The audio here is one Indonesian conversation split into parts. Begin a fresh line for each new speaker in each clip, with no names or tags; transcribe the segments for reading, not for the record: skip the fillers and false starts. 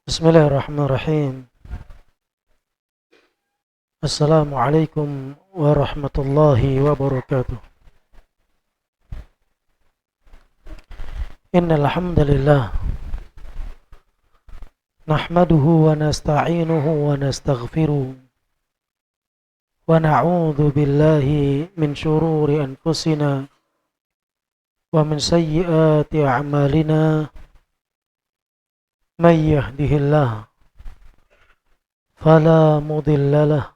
Bismillahirrahmanirrahim. Assalamualaikum warahmatullahi wabarakatuh. Innal hamdalillah nahmaduhu wa nasta'inuhu wa nastaghfiruh wa na'udzu billahi min shururi anfusina wa min sayyiati a'malina. Man yahdihillahu fala mudilla lahu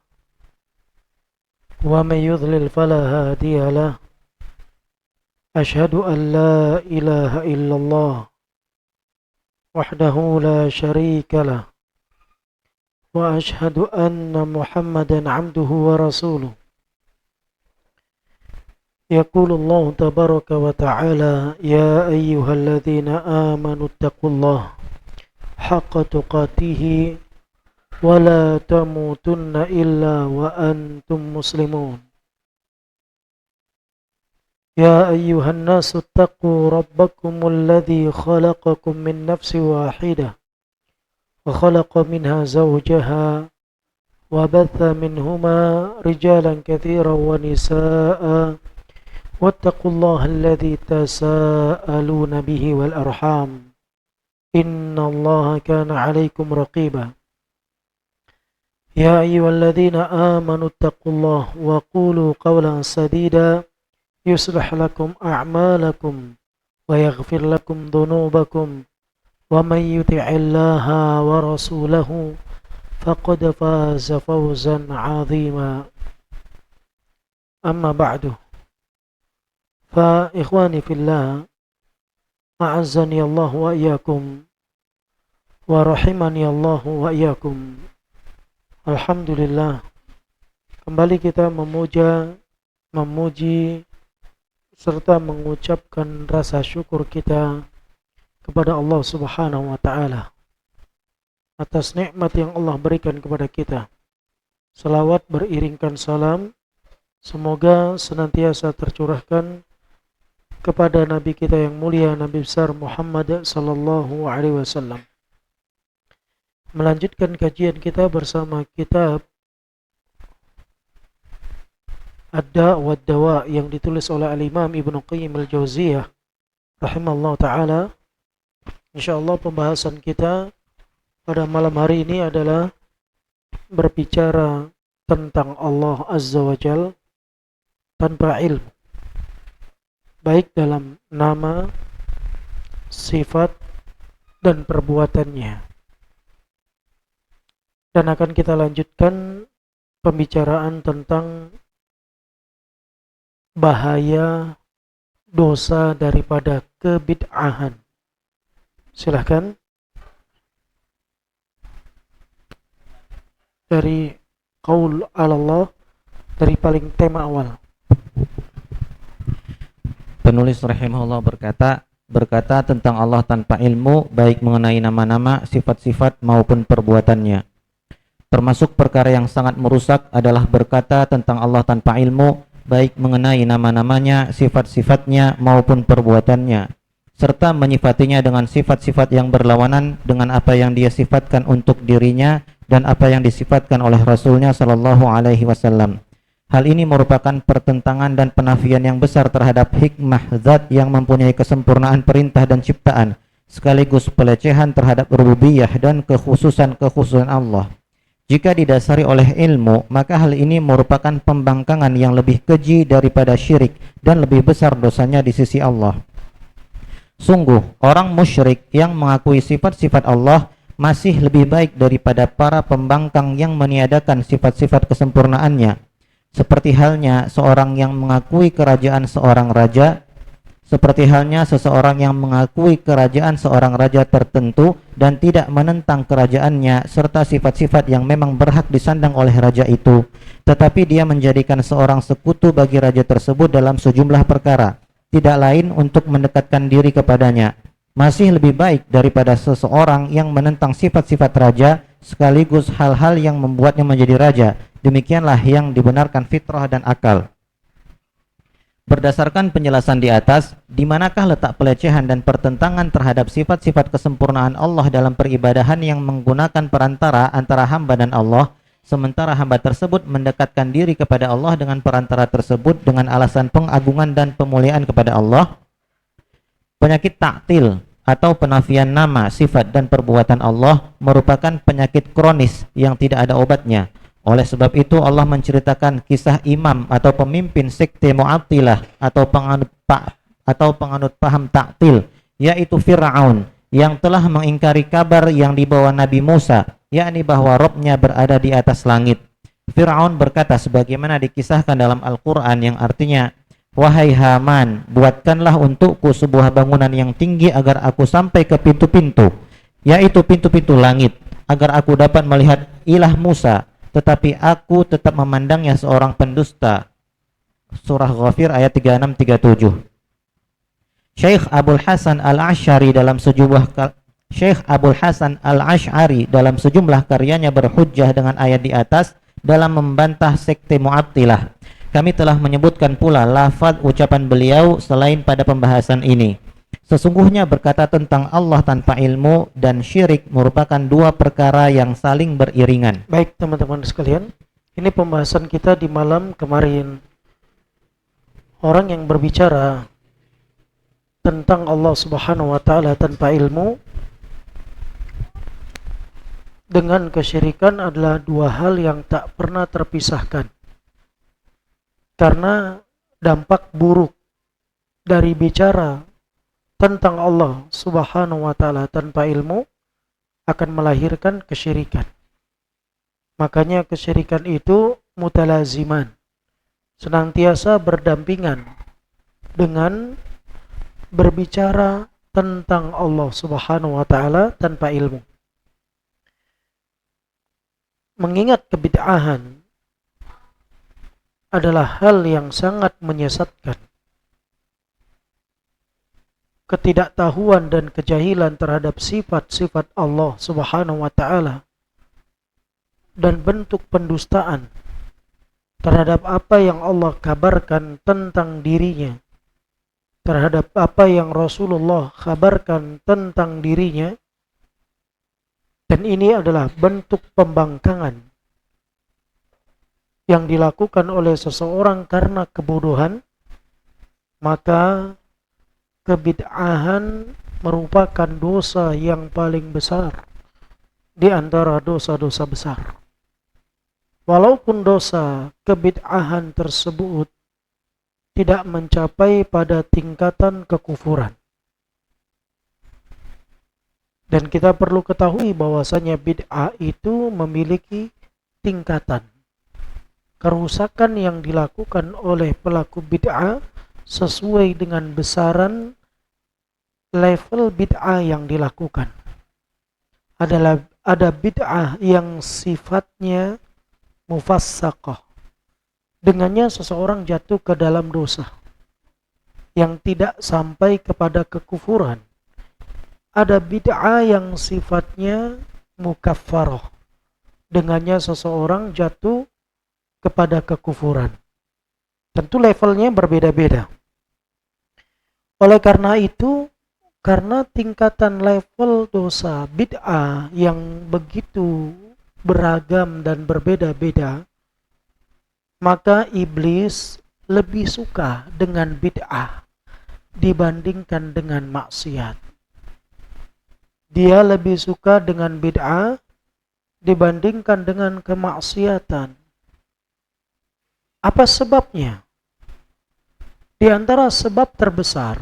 wa man yudlil fala hadiya lahu. Ashhadu an la ilaha illallah wahdahu la syarika lah wa ashhadu anna Muhammadan abduhu wa rasuluh. Yaqulu Allah tabaraka wa ta'ala, ya ayyuhalladzina amanu taqullaha haqqa tuqatih wa la tamutunna illa wa antum muslimun. يا أيها الناس اتقوا ربكم الذي خلقكم من نفس واحدة وخلق منها زوجها وبث منهما رجالا كثيرا ونساء واتقوا الله الذي تساءلون به والأرحام إن الله كان عليكم رقيبا. يا أيها الذين آمنوا اتقوا الله وقولوا قولا سديدا يصلح لكم أعمالكم ويغفر لكم ذنوبكم ومن يطع الله ورسوله فقد فاز فوزا عظيما. أما بعد، فإخواني في الله أعزني الله وإياكم ورحمني الله وإياكم. Alhamdulillah, kembali kita memuji serta mengucapkan rasa syukur kita kepada Allah Subhanahu wa Ta'ala atas nikmat yang Allah berikan kepada kita. Salawat beriringkan salam semoga senantiasa tercurahkan kepada Nabi kita yang mulia, Nabi besar Muhammad sallallahu alaihi wasallam. Melanjutkan kajian kita bersama kitab Ad-Da' wa Dawa yang ditulis oleh Al-Imam Ibnu Qayyim Al-Jauziyah rahimallahu ta'ala. InsyaAllah pembahasan kita pada malam hari ini adalah berbicara tentang Allah Azza wa Jal tanpa ilmu, baik dalam nama, sifat, dan perbuatannya. Dan akan kita lanjutkan pembicaraan tentang bahaya dosa daripada kebid'ahan. Silahkan dari qaul Allah, dari paling tema awal.
Penulis rahimahullah berkata tentang Allah tanpa ilmu, baik mengenai nama-nama, sifat-sifat maupun perbuatannya. Termasuk perkara yang sangat merusak adalah berkata tentang Allah tanpa ilmu, baik mengenai nama-namanya, sifat-sifatnya maupun perbuatannya, serta menyifatinya dengan sifat-sifat yang berlawanan dengan apa yang dia sifatkan untuk dirinya dan apa yang disifatkan oleh Rasulnya sallallahu alaihi wasallam. Hal ini merupakan pertentangan dan penafian yang besar terhadap hikmah zat yang mempunyai kesempurnaan perintah dan ciptaan, sekaligus pelecehan terhadap rububiyah dan kekhususan Allah. Jika didasari oleh ilmu, maka hal ini merupakan pembangkangan yang lebih keji daripada syirik dan lebih besar dosanya di sisi Allah. Sungguh, orang musyrik yang mengakui sifat-sifat Allah masih lebih baik daripada para pembangkang yang meniadakan sifat-sifat kesempurnaannya. Seperti halnya seorang yang mengakui kerajaan seorang raja, seperti halnya seseorang yang mengakui kerajaan seorang raja tertentu dan tidak menentang kerajaannya serta sifat-sifat yang memang berhak disandang oleh raja itu, tetapi dia menjadikan seorang sekutu bagi raja tersebut dalam sejumlah perkara, tidak lain untuk mendekatkan diri kepadanya, masih lebih baik daripada seseorang yang menentang sifat-sifat raja sekaligus hal-hal yang membuatnya menjadi raja. Demikianlah yang dibenarkan fitrah dan akal. Berdasarkan penjelasan di atas, di manakah letak pelecehan dan pertentangan terhadap sifat-sifat kesempurnaan Allah dalam peribadahan yang menggunakan perantara antara hamba dan Allah, sementara hamba tersebut mendekatkan diri kepada Allah dengan perantara tersebut dengan alasan pengagungan dan pemuliaan kepada Allah? Penyakit ta'til atau penafian nama, sifat, dan perbuatan Allah merupakan penyakit kronis yang tidak ada obatnya. Oleh sebab itu Allah menceritakan kisah imam atau pemimpin sekte Mu'attilah atau penganut paham ta'til, yaitu Fir'aun, yang telah mengingkari kabar yang dibawa Nabi Musa, yakni bahwa Robnya berada di atas langit. Fir'aun berkata sebagaimana dikisahkan dalam Al-Quran, yang artinya, "Wahai Haman, buatkanlah untukku sebuah bangunan yang tinggi agar aku sampai ke pintu-pintu, yaitu pintu-pintu langit, agar aku dapat melihat ilah Musa, tetapi aku tetap memandangnya seorang pendusta." Surah Ghafir ayat 36-37. Syekh Abul Hasan Al-Asy'ari dalam sejumlah karyanya berhujjah dengan ayat di atas dalam membantah sekte Mu'attilah. Kami telah menyebutkan pula lafaz ucapan beliau selain pada pembahasan ini. Sesungguhnya berkata tentang Allah tanpa ilmu dan syirik merupakan dua perkara yang saling beriringan.
Baik teman-teman sekalian, ini pembahasan kita di malam kemarin. Orang yang berbicara tentang Allah Subhanahu wa taala tanpa ilmu dengan kesyirikan adalah dua hal yang tak pernah terpisahkan. Karena dampak buruk dari bicara tentang Allah Subhanahu wa taala tanpa ilmu akan melahirkan kesyirikan. Makanya kesyirikan itu mutalaziman, senantiasa berdampingan dengan berbicara tentang Allah Subhanahu wa taala tanpa ilmu. Mengingat kebid'ahan adalah hal yang sangat menyesatkan. Ketidaktahuan dan kejahilan terhadap sifat-sifat Allah Subhanahu wa taala dan bentuk pendustaan terhadap apa yang Allah kabarkan tentang dirinya, terhadap apa yang Rasulullah kabarkan tentang dirinya, dan ini adalah bentuk pembangkangan yang dilakukan oleh seseorang karena kebodohan, maka kebid'ahan merupakan dosa yang paling besar di antara dosa-dosa besar. Walaupun dosa kebid'ahan tersebut tidak mencapai pada tingkatan kekufuran. Dan kita perlu ketahui bahwasanya bid'ah itu memiliki tingkatan. Kerusakan yang dilakukan oleh pelaku bid'ah sesuai dengan besaran level bid'ah yang dilakukan. Ada bid'ah yang sifatnya mufassaqah. Dengannya seseorang jatuh ke dalam dosa yang tidak sampai kepada kekufuran. Ada bid'ah yang sifatnya mukaffarah. Dengannya seseorang jatuh kepada kekufuran. Tentu levelnya berbeda-beda. Oleh karena itu, karena tingkatan level dosa bid'ah yang begitu beragam dan berbeda-beda, maka iblis lebih suka dengan bid'ah dibandingkan dengan maksiat. Dia lebih suka dengan bid'ah dibandingkan dengan kemaksiatan. Apa sebabnya? Di antara sebab terbesar,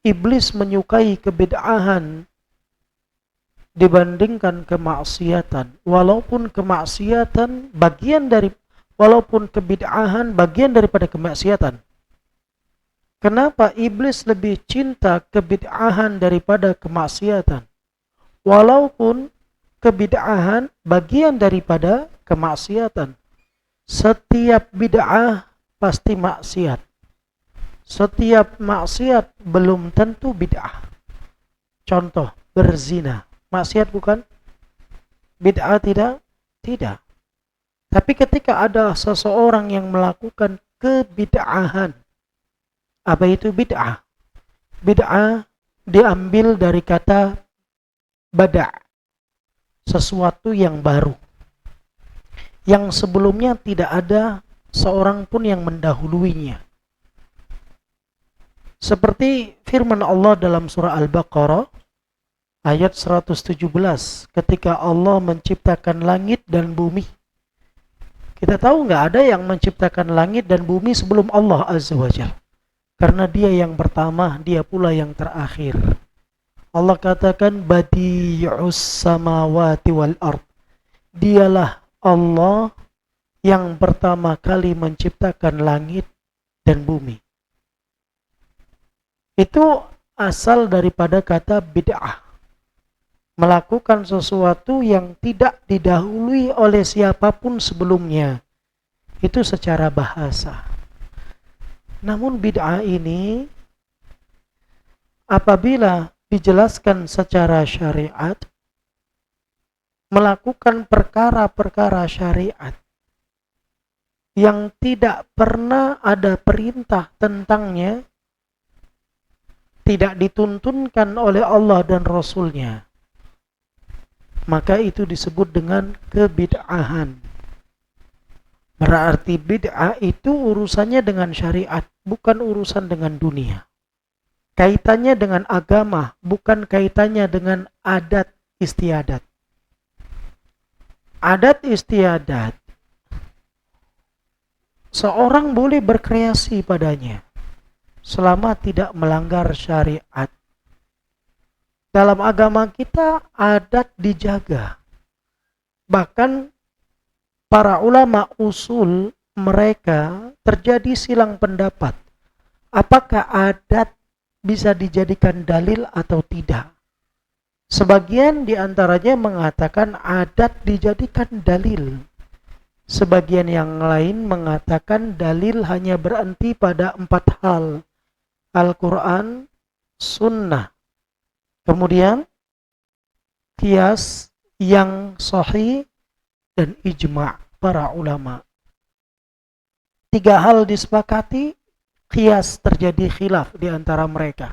iblis menyukai kebid'ahan dibandingkan kemaksiatan. Walaupun kebid'ahan bagian daripada kemaksiatan. Kenapa iblis lebih cinta kebid'ahan daripada kemaksiatan? Walaupun kebid'ahan bagian daripada kemaksiatan. Setiap bid'ah pasti maksiat. Setiap maksiat belum tentu bid'ah. Contoh, berzina. Maksiat bukan? Bid'ah tidak? Tidak. Tapi ketika ada seseorang yang melakukan kebid'ahan, Apa itu bid'ah? Bid'ah diambil dari kata bada', sesuatu yang baru, yang sebelumnya tidak ada seorang pun yang mendahuluinya. Seperti firman Allah dalam surah Al-Baqarah ayat 117, ketika Allah menciptakan langit dan bumi. Kita tahu nggak ada yang menciptakan langit dan bumi sebelum Allah Azza wa Jalla. Karena dia yang pertama, dia pula yang terakhir. Allah katakan badi'us samawati wal ard. Dialah Allah yang pertama kali menciptakan langit dan bumi. Itu asal daripada kata bid'ah. Melakukan sesuatu yang tidak didahului oleh siapapun sebelumnya. Itu secara bahasa. Namun bid'ah ini apabila dijelaskan secara syariat, melakukan perkara-perkara syariat yang tidak pernah ada perintah tentangnya, tidak dituntunkan oleh Allah dan Rasulnya, maka itu disebut dengan kebid'ahan. Berarti bid'ah itu urusannya dengan syariat, bukan urusan dengan dunia. Kaitannya dengan agama, bukan kaitannya dengan adat istiadat. Adat istiadat, seorang boleh berkreasi padanya selama tidak melanggar syariat. Dalam agama kita adat dijaga. Bahkan para ulama usul mereka terjadi silang pendapat. Apakah adat bisa dijadikan dalil atau tidak? Sebagian diantaranya mengatakan adat dijadikan dalil. Sebagian yang lain mengatakan dalil hanya berhenti pada 4 hal. Al-Quran, Sunnah, kemudian qiyas yang sahih, dan ijma' para ulama. 3 hal disepakati, qiyas terjadi khilaf di antara mereka.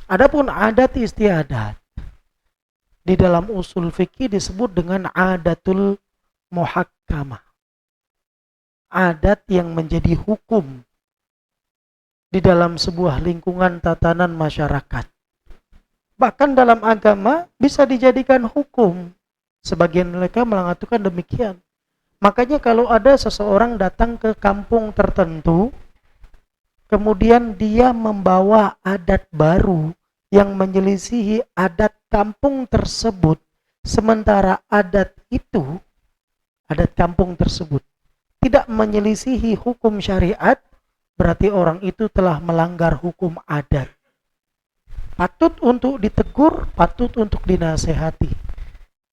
Adapun adat istiadat di dalam usul fikih disebut dengan adatul muhakkamah. Adat yang menjadi hukum di dalam sebuah lingkungan tatanan masyarakat. Bahkan dalam agama bisa dijadikan hukum. Sebagian mereka mengatakan demikian. Makanya kalau ada seseorang datang ke kampung tertentu, kemudian dia membawa adat baru yang menyelisihi adat kampung tersebut, sementara adat itu, adat kampung tersebut, tidak menyelisihi hukum syariat, berarti orang itu telah melanggar hukum adat. Patut untuk ditegur, patut untuk dinasehati.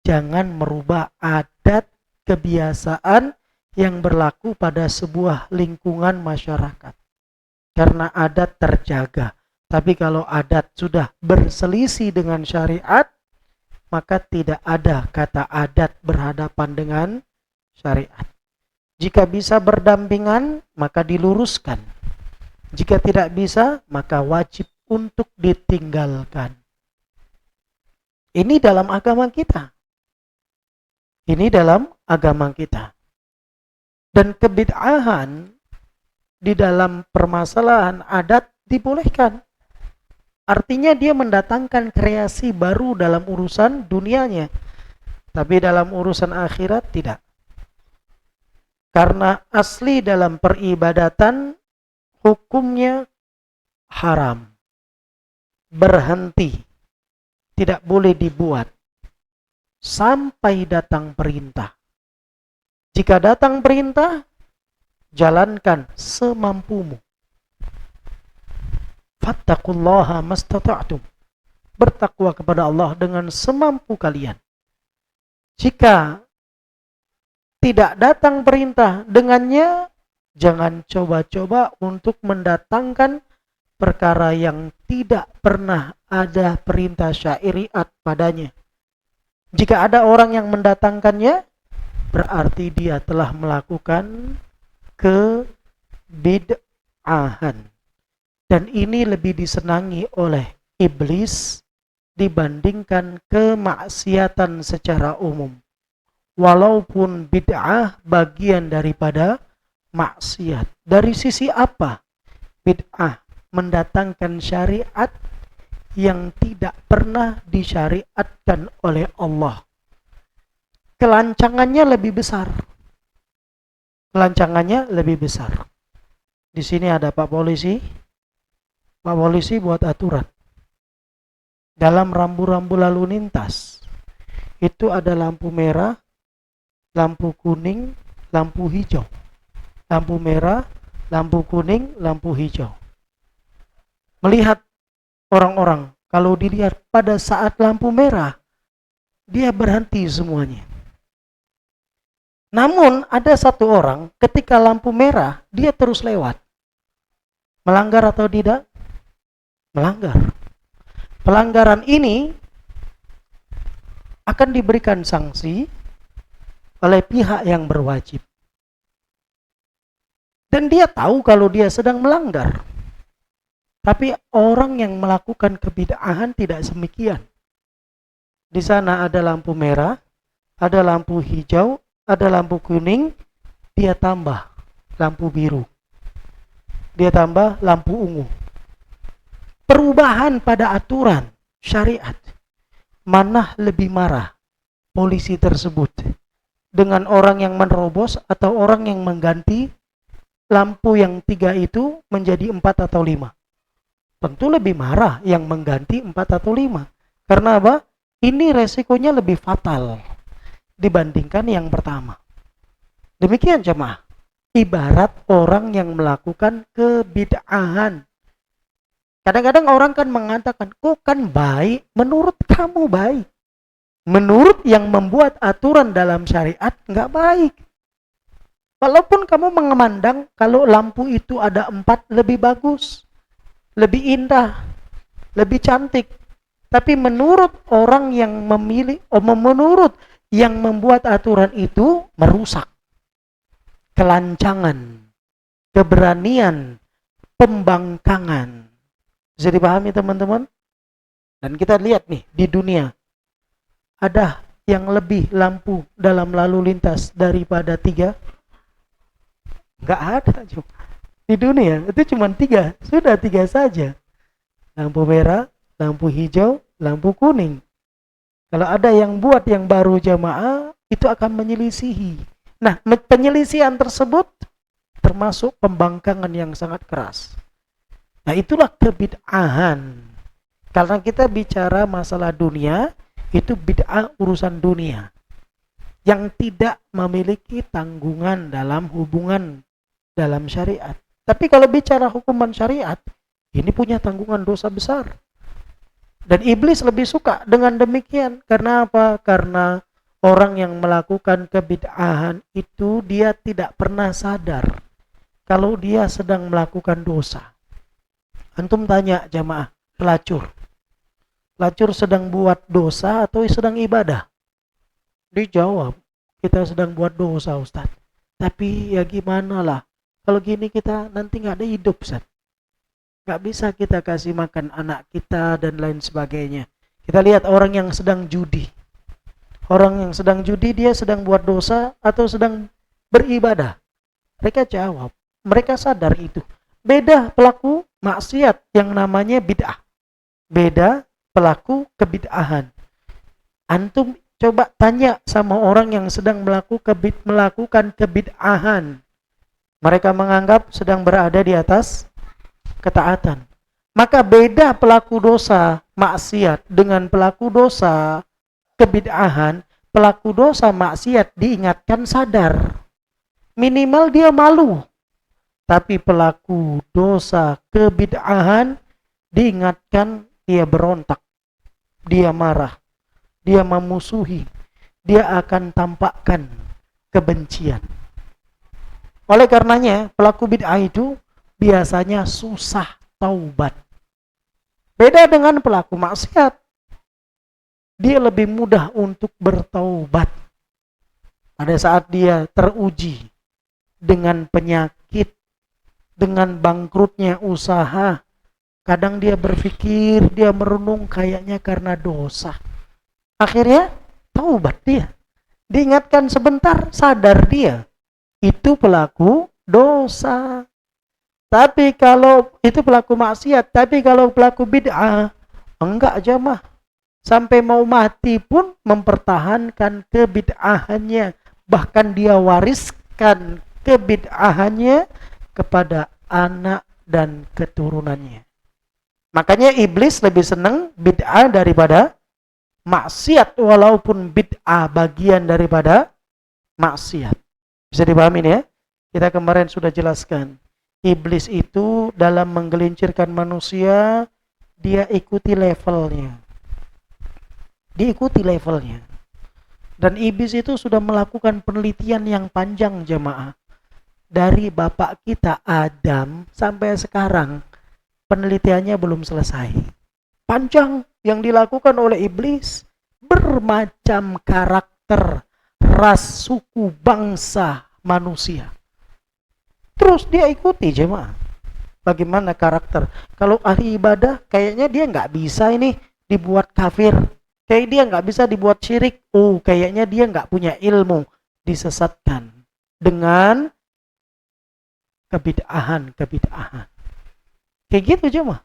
Jangan merubah adat kebiasaan yang berlaku pada sebuah lingkungan masyarakat. Karena adat terjaga. Tapi kalau adat sudah berselisih dengan syariat, maka tidak ada kata adat berhadapan dengan syariat. Jika bisa berdampingan, maka diluruskan. Jika tidak bisa, maka wajib untuk ditinggalkan. Ini dalam agama kita. Ini dalam agama kita. Dan kebid'ahan di dalam permasalahan adat dibolehkan. Artinya dia mendatangkan kreasi baru dalam urusan dunianya. Tapi dalam urusan akhirat tidak. Karena asli dalam peribadatan hukumnya haram. Berhenti. Tidak boleh dibuat. Sampai datang perintah. Jika datang perintah, jalankan semampumu. Fattaqullaha mastata'tum. Bertakwa kepada Allah dengan semampu kalian. Jika tidak datang perintah dengannya, jangan coba-coba untuk mendatangkan perkara yang tidak pernah ada perintah syariat padanya. Jika ada orang yang mendatangkannya, berarti dia telah melakukan kebid'ahan. Dan ini lebih disenangi oleh iblis dibandingkan kemaksiatan secara umum. Walaupun bid'ah bagian daripada maksiat. Dari sisi apa? Bid'ah mendatangkan syariat yang tidak pernah disyariatkan oleh Allah. Kelancangannya lebih besar. Kelancangannya lebih besar. Di sini ada Pak Polisi. Pak Polisi buat aturan. Dalam rambu-rambu lalu lintas, itu ada lampu merah, lampu kuning, lampu hijau. Lampu merah, lampu kuning, lampu hijau. Melihat orang-orang, kalau dilihat pada saat lampu merah, dia berhenti semuanya. Namun ada satu orang ketika lampu merah, dia terus lewat. Melanggar atau tidak? Melanggar. Pelanggaran ini akan diberikan sanksi oleh pihak yang berwajib. Dan dia tahu kalau dia sedang melanggar. Tapi orang yang melakukan kebid'ahan tidak demikian. Di sana ada lampu merah, ada lampu hijau, ada lampu kuning, dia tambah lampu biru. Dia tambah lampu ungu. Perubahan pada aturan syariat. Mana lebih marah polisi tersebut dengan orang yang menerobos atau orang yang mengganti lampu yang 3 itu menjadi 4 atau 5? Tentu lebih marah yang mengganti 4 atau 5. Karena apa? Ini resikonya lebih fatal dibandingkan yang pertama. Demikian jemaah. Ibarat orang yang melakukan kebid'ahan. Kadang-kadang orang kan mengatakan, kok kan baik? Menurut kamu baik. Menurut yang membuat aturan dalam syariat nggak baik. Walaupun kamu memandang kalau lampu itu ada 4 lebih bagus, lebih indah, lebih cantik. Tapi menurut orang yang menurut yang membuat aturan itu merusak. Kelancangan, keberanian, pembangkangan. Bisa dipahami teman-teman? Dan kita lihat nih di dunia, ada yang lebih lampu dalam lalu lintas daripada 3? Nggak ada. Di dunia itu cuma 3, sudah 3 saja. Lampu merah, lampu hijau, lampu kuning. Kalau ada yang buat yang baru jamaah, itu akan menyelisihi. Nah, penyelisihan tersebut termasuk pembangkangan yang sangat keras. Nah, itulah kebid'ahan. Karena kita bicara masalah dunia, itu bid'ah urusan dunia. Yang tidak memiliki tanggungan dalam hubungan dalam syariat. Tapi kalau bicara hukuman syariat, ini punya tanggungan dosa besar. Dan iblis lebih suka dengan demikian. Karena apa? Karena orang yang melakukan kebid'ahan itu dia tidak pernah sadar kalau dia sedang melakukan dosa. Antum tanya jamaah, pelacur. Pelacur sedang buat dosa atau sedang ibadah? Dijawab, kita sedang buat dosa Ustaz. Tapi ya gimana lah, kalau gini kita nanti nggak ada hidup Ustaz. Nggak bisa kita kasih makan anak kita dan lain sebagainya. Kita lihat orang yang sedang judi. Orang yang sedang judi dia sedang buat dosa atau sedang beribadah? Mereka jawab, mereka sadar itu. Beda pelaku maksiat yang namanya bid'ah. Beda pelaku kebid'ahan. Antum coba tanya sama orang yang sedang melakukan kebid'ahan. Mereka menganggap sedang berada di atas ketaatan. Maka beda pelaku dosa maksiat dengan pelaku dosa kebid'ahan. Pelaku dosa maksiat diingatkan sadar. Minimal dia malu. Tapi pelaku dosa kebid'ahan diingatkan dia berontak. Dia marah. Dia memusuhi. Dia akan tampakkan kebencian. Oleh karenanya pelaku bid'ah itu biasanya susah taubat. Beda dengan pelaku maksiat. Dia lebih mudah untuk bertaubat. Pada saat dia teruji dengan penyakit, dengan bangkrutnya usaha, Kadang dia berpikir, dia merenung kayaknya karena dosa. Akhirnya taubat dia. Diingatkan sebentar, sadar dia. Itu pelaku dosa. Tapi kalau itu pelaku maksiat, tapi kalau pelaku bid'ah, enggak jamaah. Sampai mau mati pun mempertahankan kebid'ahannya. Bahkan dia wariskan kebid'ahannya kepada anak dan keturunannya. Makanya iblis lebih senang bid'ah daripada maksiat, walaupun bid'ah bagian daripada maksiat. Bisa dipahami ya? Kita kemarin sudah jelaskan. Iblis itu dalam menggelincirkan manusia, dia ikuti levelnya. Diikuti levelnya. Dan iblis itu sudah melakukan penelitian yang panjang jemaah. Dari bapak kita Adam sampai sekarang, penelitiannya belum selesai. Panjang yang dilakukan oleh iblis. Bermacam karakter, ras, suku, bangsa manusia. Terus dia ikuti jemaah. Bagaimana karakter. Kalau ahli ibadah, kayaknya dia nggak bisa ini dibuat kafir. Kayak dia nggak bisa dibuat syirik. Oh, kayaknya dia nggak punya ilmu. Disesatkan dengan kebid'ahan. Kayak gitu jemaah.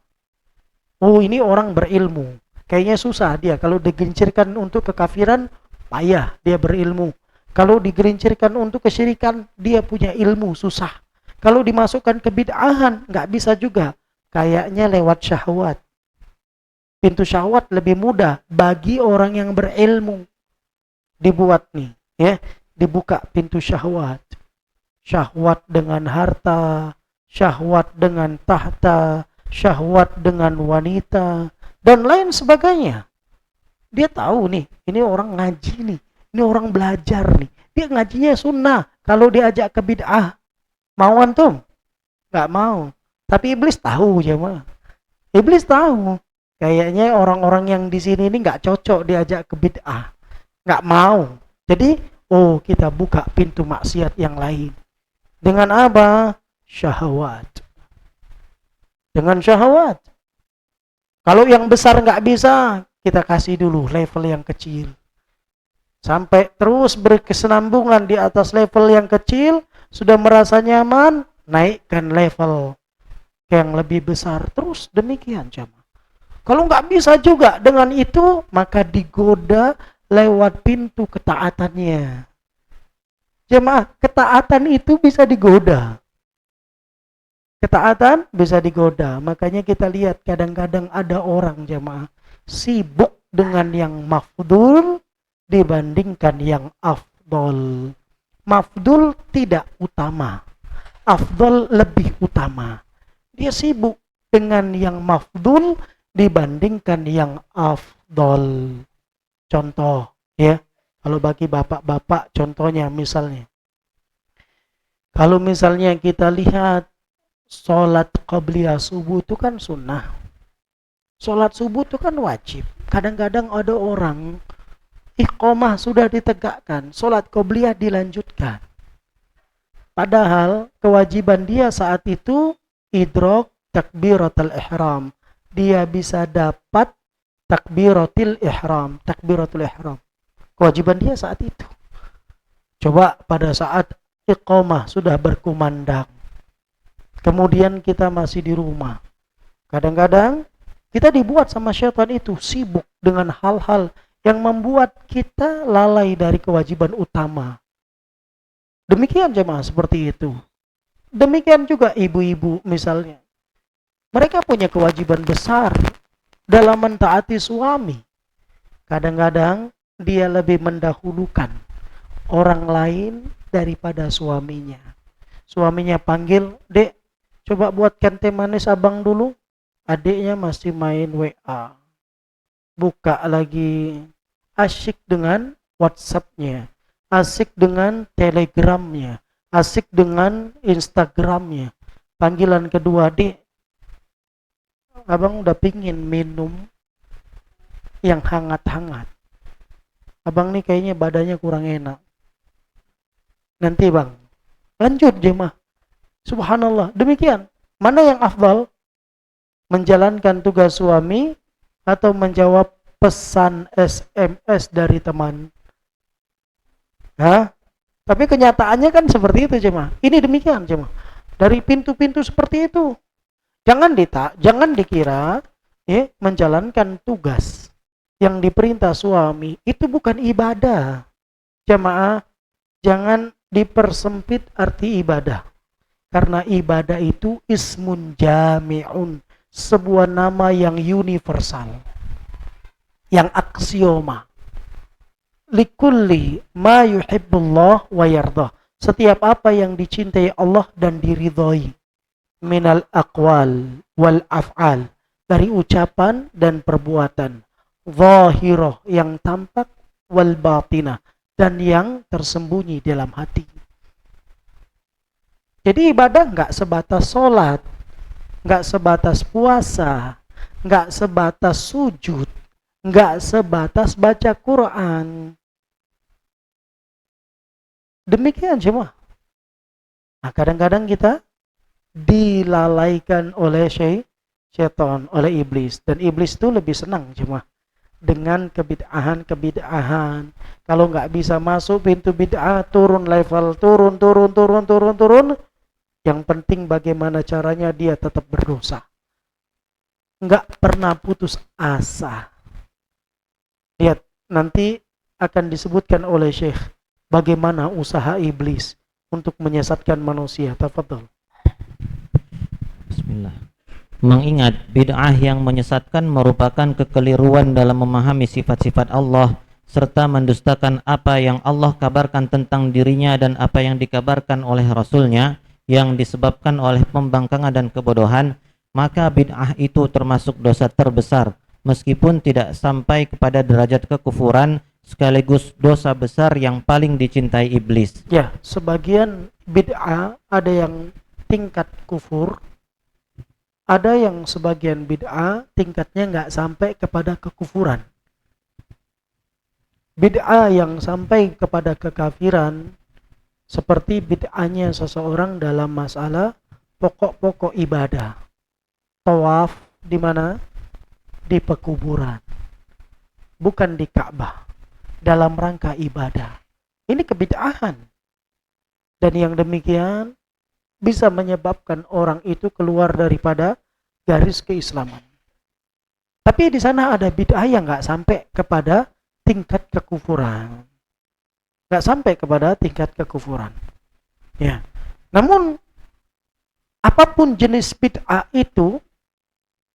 Oh, ini orang berilmu. Kayaknya susah dia. Kalau digelincirkan untuk kekafiran, payah dia berilmu. Kalau digelincirkan untuk kesyirikan, dia punya ilmu, susah. Kalau dimasukkan ke bid'ahan, nggak bisa juga. Kayaknya lewat syahwat. Pintu syahwat lebih mudah bagi orang yang berilmu. Dibuat nih, ya, dibuka pintu syahwat. Syahwat dengan harta, syahwat dengan tahta, syahwat dengan wanita, dan lain sebagainya. Dia tahu nih, ini orang ngaji nih, ini orang belajar nih. Dia ngajinya sunnah. Kalau diajak ke bid'ah, mau antum? Nggak mau. Tapi iblis tahu ya mah. Iblis tahu. Kayaknya orang-orang yang di sini ini nggak cocok diajak ke bid'ah. Nggak mau. Jadi, oh kita buka pintu maksiat yang lain. Dengan apa? Syahwat. Dengan syahwat. Kalau yang besar nggak bisa, kita kasih dulu level yang kecil. Sampai terus berkesinambungan di atas level yang kecil, sudah merasa nyaman, naikkan level yang lebih besar. Terus demikian jemaah. Kalau nggak bisa juga dengan itu, maka digoda lewat pintu ketaatannya. Jemaah, ketaatan itu bisa digoda. Ketaatan bisa digoda. Makanya kita lihat kadang-kadang ada orang jemaah sibuk dengan yang mafdul dibandingkan yang afdol. Mafdul tidak utama. Afdol lebih utama. Dia sibuk dengan yang mafdul dibandingkan yang afdol. Contoh ya. Kalau bagi bapak-bapak contohnya misalnya. Kalau misalnya kita lihat sholat qabliyah subuh itu kan sunnah. Sholat subuh itu kan wajib. Kadang-kadang ada orang iqamah sudah ditegakkan, sholat qabliyah dilanjutkan. Padahal kewajiban dia saat itu idrok takbiratul ihram. Dia bisa dapat takbiratul ihram. Kewajiban dia saat itu. Coba pada saat iqamah sudah berkumandang. Kemudian kita masih di rumah. Kadang-kadang kita dibuat sama syaitan itu sibuk dengan hal-hal yang membuat kita lalai dari kewajiban utama. Demikian jemaah seperti itu. Demikian juga ibu-ibu misalnya. Mereka punya kewajiban besar dalam mentaati suami. Kadang-kadang dia lebih mendahulukan orang lain daripada suaminya. Suaminya panggil, "Dek, coba buatkan teh manis abang dulu." Adiknya masih main WA. Buka lagi. Asyik dengan WhatsApp-nya. Asik dengan Telegramnya. Asik dengan Instagramnya. Panggilan kedua, "Dek, abang udah pingin minum yang hangat-hangat. Abang nih kayaknya badannya kurang enak. Nanti bang." Lanjut jemaah. Subhanallah. Demikian. Mana yang afdal? menjalankan tugas suami atau menjawab pesan SMS dari teman. Tapi kenyataannya kan seperti itu jemaah. Ini demikian jemaah. Dari pintu-pintu seperti itu. Jangan dikira menjalankan tugas yang diperintah suami itu bukan ibadah. Jemaah, jangan dipersempit arti ibadah. Karena ibadah itu ismun jami'un, sebuah nama yang universal, yang aksioma. Likulli ma yuhibbullah wa yardah. Setiap apa yang dicintai Allah dan diridhoi. Minal aqwal wal af'al. Dari ucapan dan perbuatan. Zahirah yang tampak wal batinah. Dan yang tersembunyi dalam hati. Jadi ibadah nggak sebatas sholat. Nggak sebatas puasa. Nggak sebatas sujud. Nggak sebatas baca Quran. Demikian semua. Nah, kadang-kadang kita dilalaikan oleh syaitan, oleh iblis. Dan iblis itu lebih senang cuma dengan kebid'ahan. Kalau nggak bisa masuk pintu bid'ah, turun level, turun. Yang penting bagaimana caranya dia tetap berdosa. Nggak pernah putus asa. Lihat, nanti akan disebutkan oleh Syekh bagaimana usaha iblis untuk menyesatkan manusia. Tafadhol.
Bismillah. Mengingat bid'ah yang menyesatkan merupakan kekeliruan dalam memahami sifat-sifat Allah serta mendustakan apa yang Allah kabarkan tentang dirinya dan apa yang dikabarkan oleh Rasulnya yang disebabkan oleh pembangkangan dan kebodohan, maka bid'ah itu termasuk dosa terbesar meskipun tidak sampai kepada derajat kekufuran, sekaligus dosa besar yang paling dicintai iblis.
Ya, sebagian bid'ah ada yang tingkat kufur, ada yang sebagian bid'ah tingkatnya nggak sampai kepada kekufuran. Bid'ah yang sampai kepada kekafiran seperti bid'ahnya seseorang dalam masalah pokok-pokok ibadah. Tawaf di mana? Di pekuburan. Bukan di Ka'bah. Dalam rangka ibadah. Ini kebid'ahan. Dan yang demikian bisa menyebabkan orang itu keluar daripada garis keislaman. Tapi di sana ada bid'ah yang nggak sampai kepada tingkat kekufuran. Nggak sampai kepada tingkat kekufuran. Ya. Namun apapun jenis bid'ah itu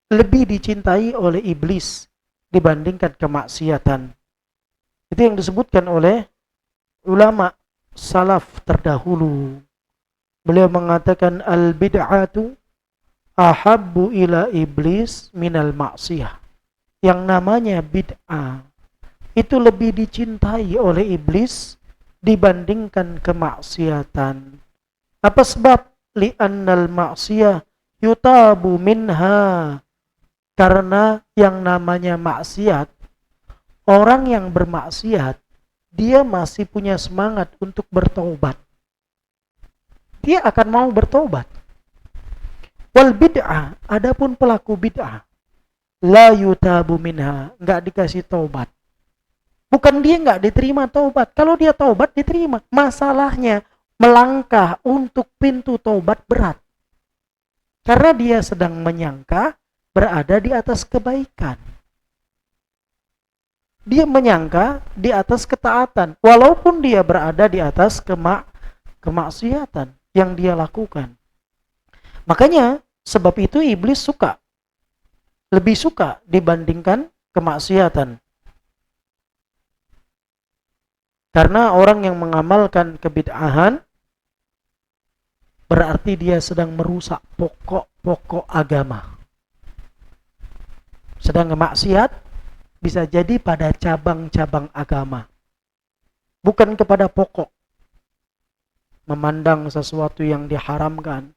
lebih dicintai oleh iblis dibandingkan kemaksiatan. Itu yang disebutkan oleh ulama salaf terdahulu. Beliau mengatakan al-bid'atu ahabbu ila iblis minal ma'siyah. Yang namanya bid'ah itu lebih dicintai oleh iblis dibandingkan kemaksiatan. Apa sebab? Li'annal ma'siyah yutabu minha. Karena yang namanya maksiat, orang yang bermaksiat, dia masih punya semangat untuk bertaubat. Dia akan mau bertaubat. Wal bid'ah, adapun pelaku bid'ah, la yutabu minha, enggak dikasih taubat. Bukan dia enggak diterima taubat. Kalau dia taubat diterima. Masalahnya melangkah untuk pintu taubat berat. Karena dia sedang menyangka berada di atas kebaikan. Dia menyangka di atas ketaatan, walaupun dia berada di atas kemaksiatan yang dia lakukan. Makanya sebab itu iblis lebih suka dibandingkan kemaksiatan. Karena orang yang mengamalkan kebid'ahan berarti dia sedang merusak pokok-pokok agama. Sedang maksiat bisa jadi pada cabang-cabang agama, bukan kepada pokok. Memandang sesuatu yang diharamkan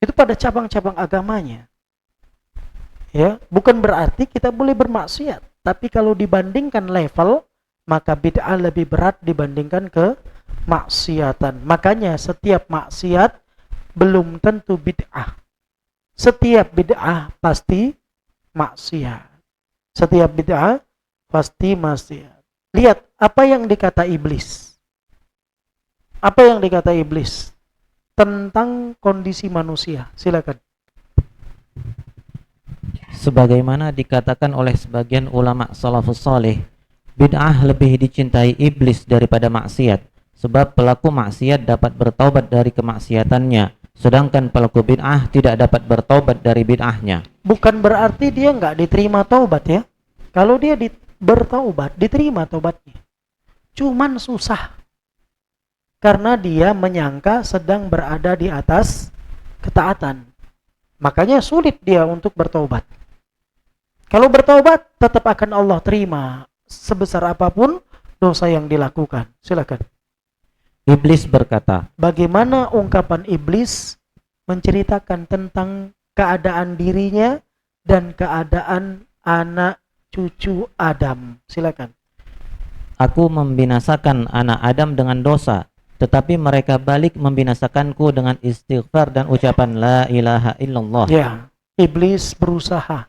itu pada cabang-cabang agamanya. Ya, bukan berarti kita boleh bermaksiat, tapi kalau dibandingkan level, maka bid'ah lebih berat dibandingkan kemaksiatan. Makanya setiap maksiat belum tentu bid'ah. Setiap bid'ah pasti maksiat. Setiap bid'ah pasti maksiat. Lihat apa yang dikata iblis. Apa yang dikata iblis tentang kondisi manusia. Silakan.
Sebagaimana dikatakan oleh sebagian ulama salafus saleh, bid'ah lebih dicintai iblis daripada maksiat, sebab pelaku maksiat dapat bertaubat dari kemaksiatannya, sedangkan pelaku bid'ah tidak dapat bertaubat dari bid'ahnya.
Bukan berarti dia nggak diterima taubat ya. Kalau dia bertaubat, diterima taubatnya. Cuman susah. Karena dia menyangka sedang berada di atas ketaatan. Makanya sulit dia untuk bertaubat. Kalau bertaubat, tetap akan Allah terima sebesar apapun dosa yang dilakukan. Silakan.
Iblis berkata,
Bagaimana ungkapan iblis menceritakan tentang keadaan dirinya dan keadaan anak cucu Adam. Silakan.
aku membinasakan anak Adam dengan dosa, tetapi mereka balik membinasakanku dengan istighfar dan ucapan la ilaha illallah.
Ya, iblis berusaha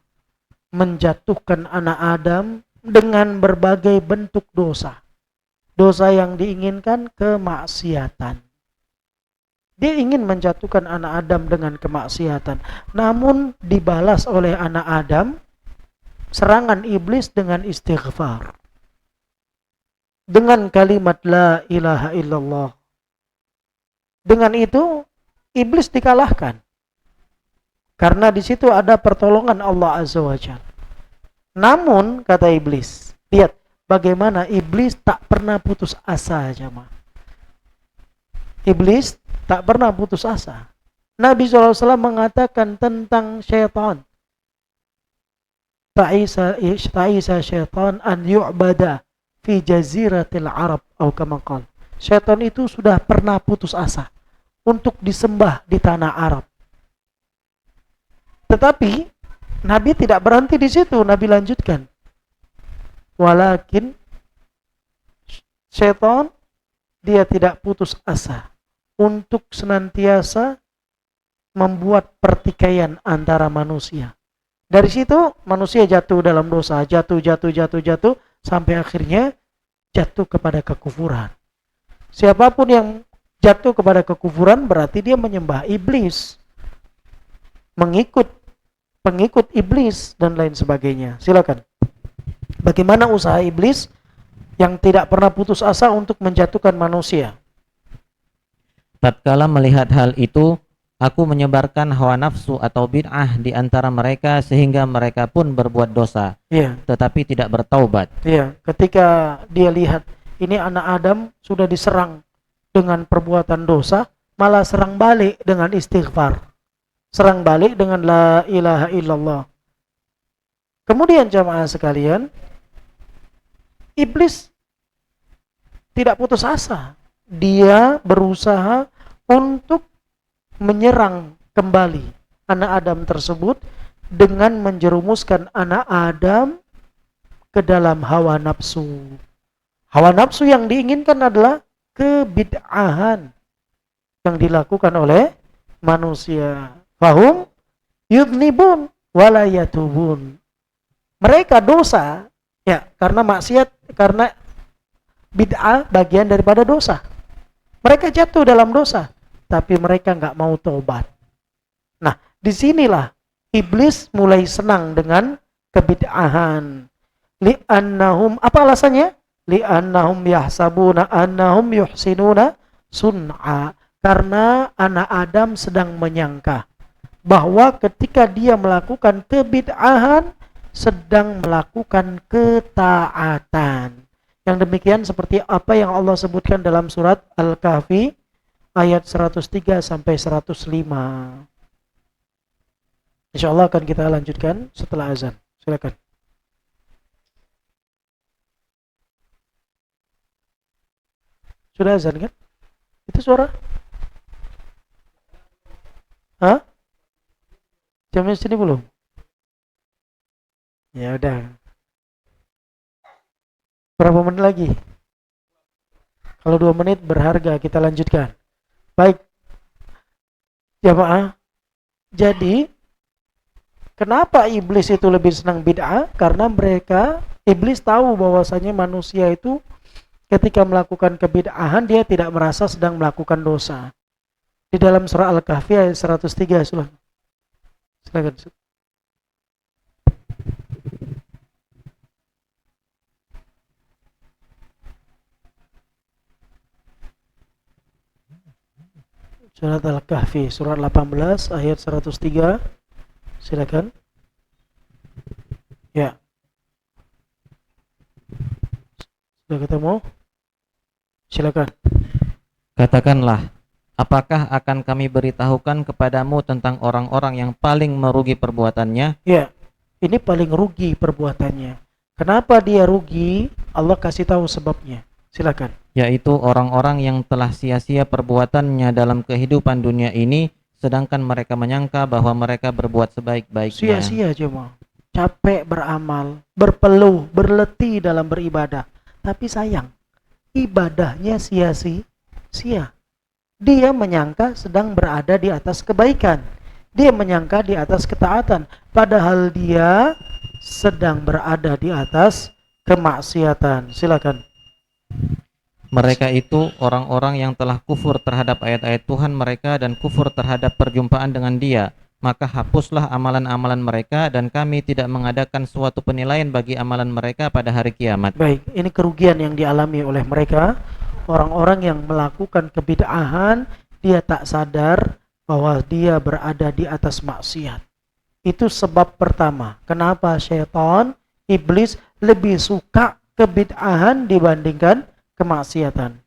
menjatuhkan anak Adam dengan berbagai bentuk dosa. Dosa yang diinginkan kemaksiatan. Dia ingin menjatuhkan anak Adam dengan kemaksiatan. Namun dibalas oleh anak Adam serangan iblis dengan istighfar. Dengan kalimat la ilaha illallah. Dengan itu iblis dikalahkan. Karena di situ ada pertolongan Allah Azza wa Jalla. Namun kata iblis, lihat bagaimana iblis tak pernah putus asa, jemaah. Iblis tak pernah putus asa. Nabi SAW mengatakan tentang syaitan. Ta'isa syaitan an yu'bada fi jaziratil Arab atau kama qala. Syaitan itu sudah pernah putus asa untuk disembah di tanah Arab. Tetapi Nabi tidak berhenti di situ. Nabi lanjutkan. Walakin syaitan dia tidak putus asa untuk senantiasa membuat pertikaian antara manusia. Dari situ manusia jatuh dalam dosa, jatuh sampai akhirnya jatuh kepada kekufuran. Siapapun yang jatuh kepada kekufuran berarti dia menyembah iblis, pengikut iblis dan lain sebagainya. Silakan. Bagaimana usaha iblis yang tidak pernah putus asa untuk menjatuhkan manusia?
Tatkala melihat hal itu, aku menyebarkan hawa nafsu atau bid'ah di antara mereka sehingga mereka pun berbuat dosa, tetapi tidak bertaubat.
Ketika dia lihat ini anak Adam sudah diserang dengan perbuatan dosa, malah serang balik dengan istighfar. Serang balik dengan la ilaha illallah. Kemudian jamaah sekalian, iblis tidak putus asa. Dia berusaha untuk menyerang kembali anak Adam tersebut dengan menjerumuskan anak Adam ke dalam hawa nafsu. Hawa nafsu yang diinginkan adalah kebid'ahan yang dilakukan oleh manusia. Fahum yudnibun wala yatubun. Mereka dosa ya karena maksiat, karena bid'ah bagian daripada dosa. Mereka jatuh dalam dosa, tapi mereka nggak mau taubat. Nah, disinilah iblis mulai senang dengan kebid'ahan. Li'annahum, apa alasannya? Li'annahum yahsabuna annahum yuhsinuna sun'a. Karena anak Adam sedang menyangka bahwa ketika dia melakukan kebid'ahan sedang melakukan ketaatan. Yang demikian seperti apa yang Allah sebutkan dalam surat Al-Kahfi ayat 103 sampai 105. Insyaallah akan kita lanjutkan setelah azan. Silakan. Sudah azan kan? Itu suara? Hah? Jamnya sini belum? Ya udah. Berapa menit lagi? Kalau 2 menit berharga, kita lanjutkan. Baik. Jamaah. Jadi Kenapa iblis itu lebih senang bid'ah? Karena iblis tahu bahwasanya manusia itu ketika melakukan kebid'ahan dia tidak merasa sedang melakukan dosa. Di dalam surah Al-Kahfi ayat 103, silakan. Surat Al-Kahfi surat 18 ayat 103. Silakan. Ya. Sudah ketemu? Silakan.
Katakanlah, apakah akan kami beritahukan kepadamu tentang orang-orang yang paling merugi perbuatannya?
Ya. Ini paling rugi perbuatannya. Kenapa dia rugi? Allah kasih tahu sebabnya. Silakan.
Yaitu orang-orang yang telah sia-sia perbuatannya dalam kehidupan dunia ini, sedangkan mereka menyangka bahwa mereka berbuat sebaik-baiknya.
Sia-sia cuma. Capek beramal, berpeluh, berletih dalam beribadah. Tapi sayang, ibadahnya sia-sia. Dia menyangka sedang berada di atas kebaikan. Dia menyangka di atas ketaatan. Padahal dia sedang berada di atas kemaksiatan. Silakan.
Mereka itu orang-orang yang telah kufur terhadap ayat-ayat Tuhan mereka dan kufur terhadap perjumpaan dengan Dia. Maka hapuslah amalan-amalan mereka dan kami tidak mengadakan suatu penilaian bagi amalan mereka pada hari kiamat.
Baik, ini kerugian yang dialami oleh mereka. Orang-orang yang melakukan kebid'ahan, dia tak sadar bahwa dia berada di atas maksiat. Itu sebab pertama. Kenapa syaitan, iblis lebih suka kebid'ahan dibandingkan kemaksiatan.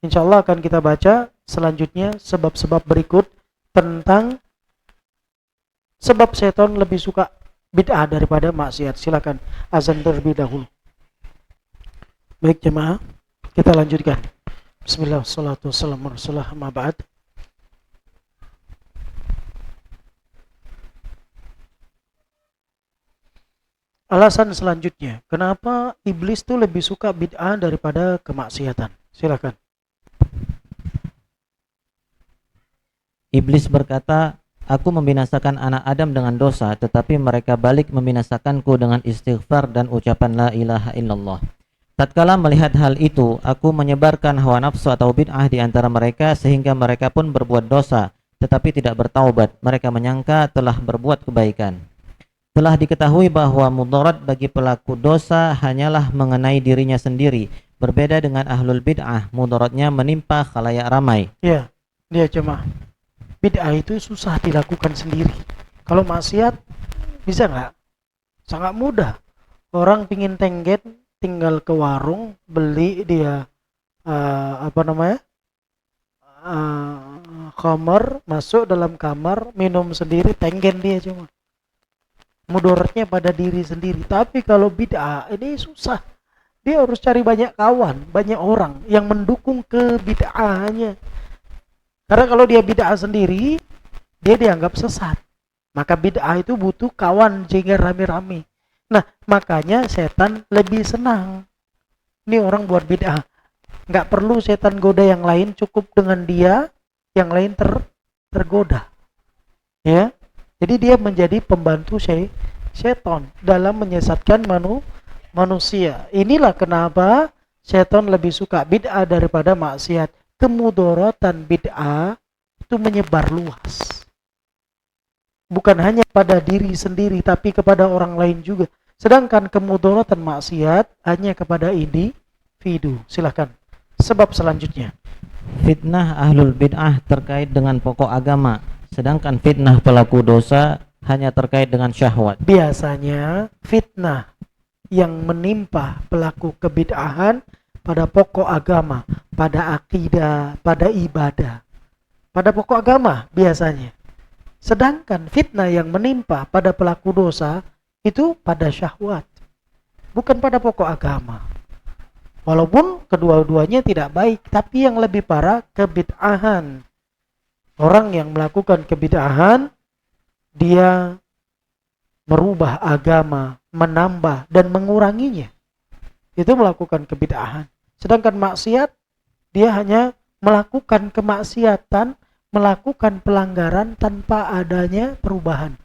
Insya Allah akan kita baca selanjutnya sebab-sebab berikut tentang sebab setan lebih suka bid'ah daripada maksiat. Silakan azan terlebih dahulu. Baik jemaah, kita lanjutkan. Bismillah, salatu wassalamu ala rasulillah, amma ba'd. Alasan selanjutnya, kenapa iblis tuh lebih suka bid'ah daripada kemaksiatan? Silakan.
Iblis berkata, aku membinasakan anak Adam dengan dosa, tetapi mereka balik membinasakanku dengan istighfar dan ucapan la ilaha illallah. Tatkala melihat hal itu, aku menyebarkan hawa nafsu atau bid'ah di antara mereka sehingga mereka pun berbuat dosa, tetapi tidak bertaubat. Mereka menyangka telah berbuat kebaikan. Telah diketahui bahwa mudarat bagi pelaku dosa hanyalah mengenai dirinya sendiri. Berbeda dengan ahlul bid'ah, mudaratnya menimpa khalayak ramai.
Ya, dia cuma bid'ah itu susah dilakukan sendiri. Kalau maksiat bisa nggak? Sangat mudah. Orang pingin tengget, tinggal ke warung beli dia khamar, masuk dalam kamar, minum sendiri, tenggen dia cuma. Mudaratnya pada diri sendiri. Tapi kalau bid'ah ini susah. Dia harus cari banyak kawan, banyak orang yang mendukung kebid'ahannya. Karena kalau dia bid'ah sendiri, dia dianggap sesat. Maka bid'ah itu butuh kawan sehingga rame-rame. Nah, makanya setan lebih senang. Ini orang buat bid'ah. Nggak perlu setan goda yang lain, cukup dengan dia, yang lain tergoda. Ya. Jadi dia menjadi pembantu setan dalam menyesatkan manusia. Inilah kenapa setan lebih suka bid'ah daripada maksiat. Kemudaratan bid'ah itu menyebar luas. Bukan hanya pada diri sendiri, tapi kepada orang lain juga. Sedangkan kemudaratan maksiat hanya kepada individu. Silahkan. Sebab selanjutnya.
Fitnah ahlul bid'ah terkait dengan pokok agama, sedangkan fitnah pelaku dosa hanya terkait dengan syahwat.
Biasanya fitnah yang menimpa pelaku kebid'ahan pada pokok agama, pada akidah, pada ibadah, pada pokok agama biasanya. Sedangkan fitnah yang menimpa pada pelaku dosa itu pada syahwat, bukan pada pokok agama. Walaupun kedua-duanya tidak baik, tapi yang lebih parah kebid'ahan. Orang yang melakukan kebid'ahan, dia merubah agama, menambah dan menguranginya. Itu melakukan kebid'ahan. Sedangkan maksiat, dia hanya melakukan kemaksiatan, melakukan pelanggaran tanpa adanya perubahan.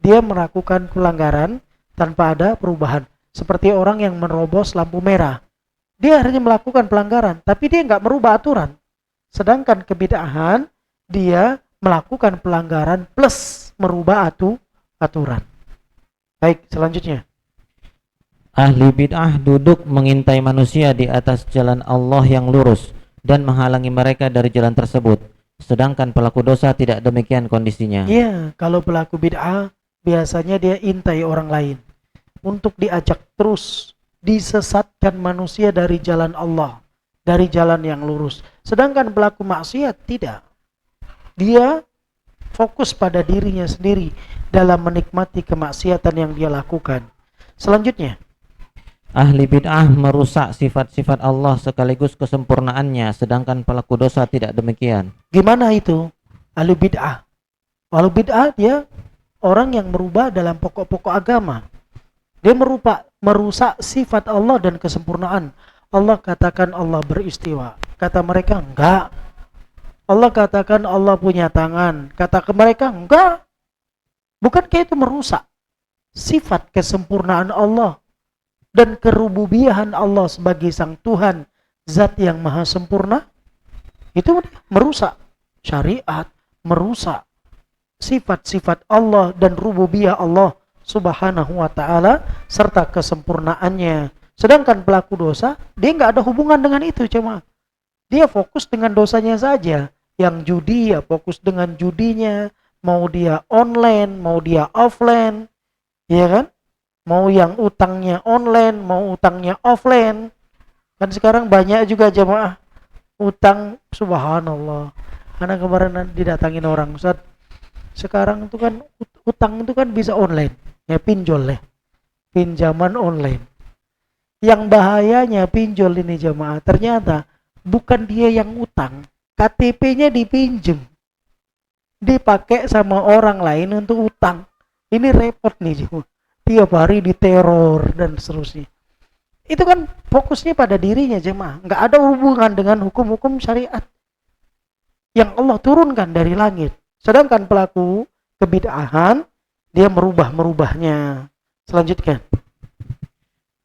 Dia melakukan pelanggaran tanpa ada perubahan. Seperti orang yang menerobos lampu merah. Dia hanya melakukan pelanggaran, tapi dia nggak merubah aturan. Sedangkan kebid'ahan, dia melakukan pelanggaran plus merubah aturan. Baik, selanjutnya.
Ahli bid'ah duduk mengintai manusia di atas jalan Allah yang lurus dan menghalangi mereka dari jalan tersebut. Sedangkan pelaku dosa tidak demikian kondisinya.
Iya, kalau pelaku bid'ah biasanya dia intai orang lain untuk diajak terus disesatkan manusia dari jalan Allah, dari jalan yang lurus. Sedangkan pelaku maksiat tidak. Dia fokus pada dirinya sendiri dalam menikmati kemaksiatan yang dia lakukan. Selanjutnya,
Ahli bid'ah merusak sifat-sifat Allah sekaligus kesempurnaannya, sedangkan pelaku dosa tidak demikian.
gimana itu? Ahli bid'ah. Ahli bid'ah dia orang yang merubah dalam pokok-pokok agama. Dia merusak sifat Allah dan kesempurnaan. Allah katakan Allah beristiwa. Kata mereka enggak. Allah katakan Allah punya tangan. Kata ke mereka enggak. Bukankah itu merusak sifat kesempurnaan Allah dan kerububiahan Allah sebagai sang Tuhan, zat yang maha sempurna? Itu merusak syariat, merusak sifat-sifat Allah dan rububiyah Allah subhanahu wa ta'ala serta kesempurnaannya. Sedangkan pelaku dosa, dia nggak ada hubungan dengan itu, cuma dia fokus dengan dosanya saja. Yang judi ya fokus dengan judinya, mau dia online, mau dia offline, ya kan? Mau yang utangnya online, mau utangnya offline. Kan sekarang banyak juga jemaah utang, subhanallah. Karena kemarin didatangin orang, Ustaz, sekarang itu kan utang itu kan bisa online, ya pinjol ya, pinjaman online. Yang bahayanya pinjol ini jemaah, ternyata bukan dia yang utang, KTP-nya dipinjem, dipakai sama orang lain untuk utang. Ini repot nih jemaah. Tiap hari diteror dan seterusnya. Itu kan fokusnya pada dirinya jemaah, nggak ada hubungan dengan hukum-hukum syariat yang Allah turunkan dari langit. Sedangkan pelaku kebid'ahan dia merubahnya. Selanjutnya.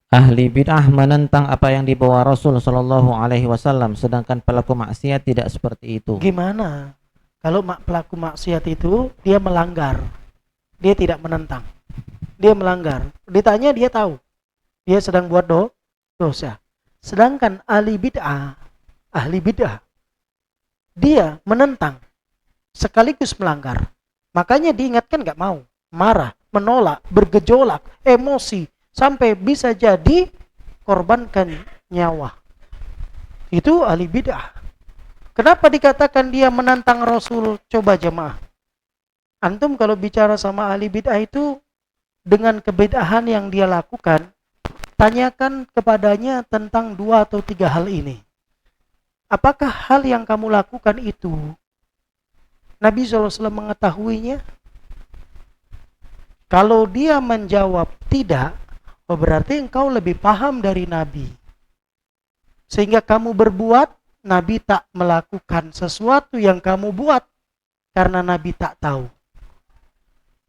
Ahli bid'ah menentang apa yang dibawa Rasul Shallallahu Alaihi Wasallam, sedangkan pelaku maksiat tidak seperti itu.
Gimana? Kalau pelaku maksiat itu dia melanggar, dia tidak menentang. Dia melanggar. Ditanya dia tahu. Dia sedang buat dosa. Sedangkan ahli bid'ah, dia menentang sekaligus melanggar. Makanya diingatkan nggak mau, marah, menolak, bergejolak, emosi, sampai bisa jadi korbankan nyawa. Itu ahli bid'ah. Kenapa dikatakan dia menantang Rasul? Coba jemaah. Antum kalau bicara sama ahli bid'ah itu dengan kebid'ahan yang dia lakukan, tanyakan kepadanya tentang 2 atau 3 hal ini. Apakah hal yang kamu lakukan itu Nabi SAW mengetahuinya? Kalau dia menjawab tidak, berarti engkau lebih paham dari Nabi. Sehingga kamu berbuat, Nabi tak melakukan sesuatu yang kamu buat karena Nabi tak tahu.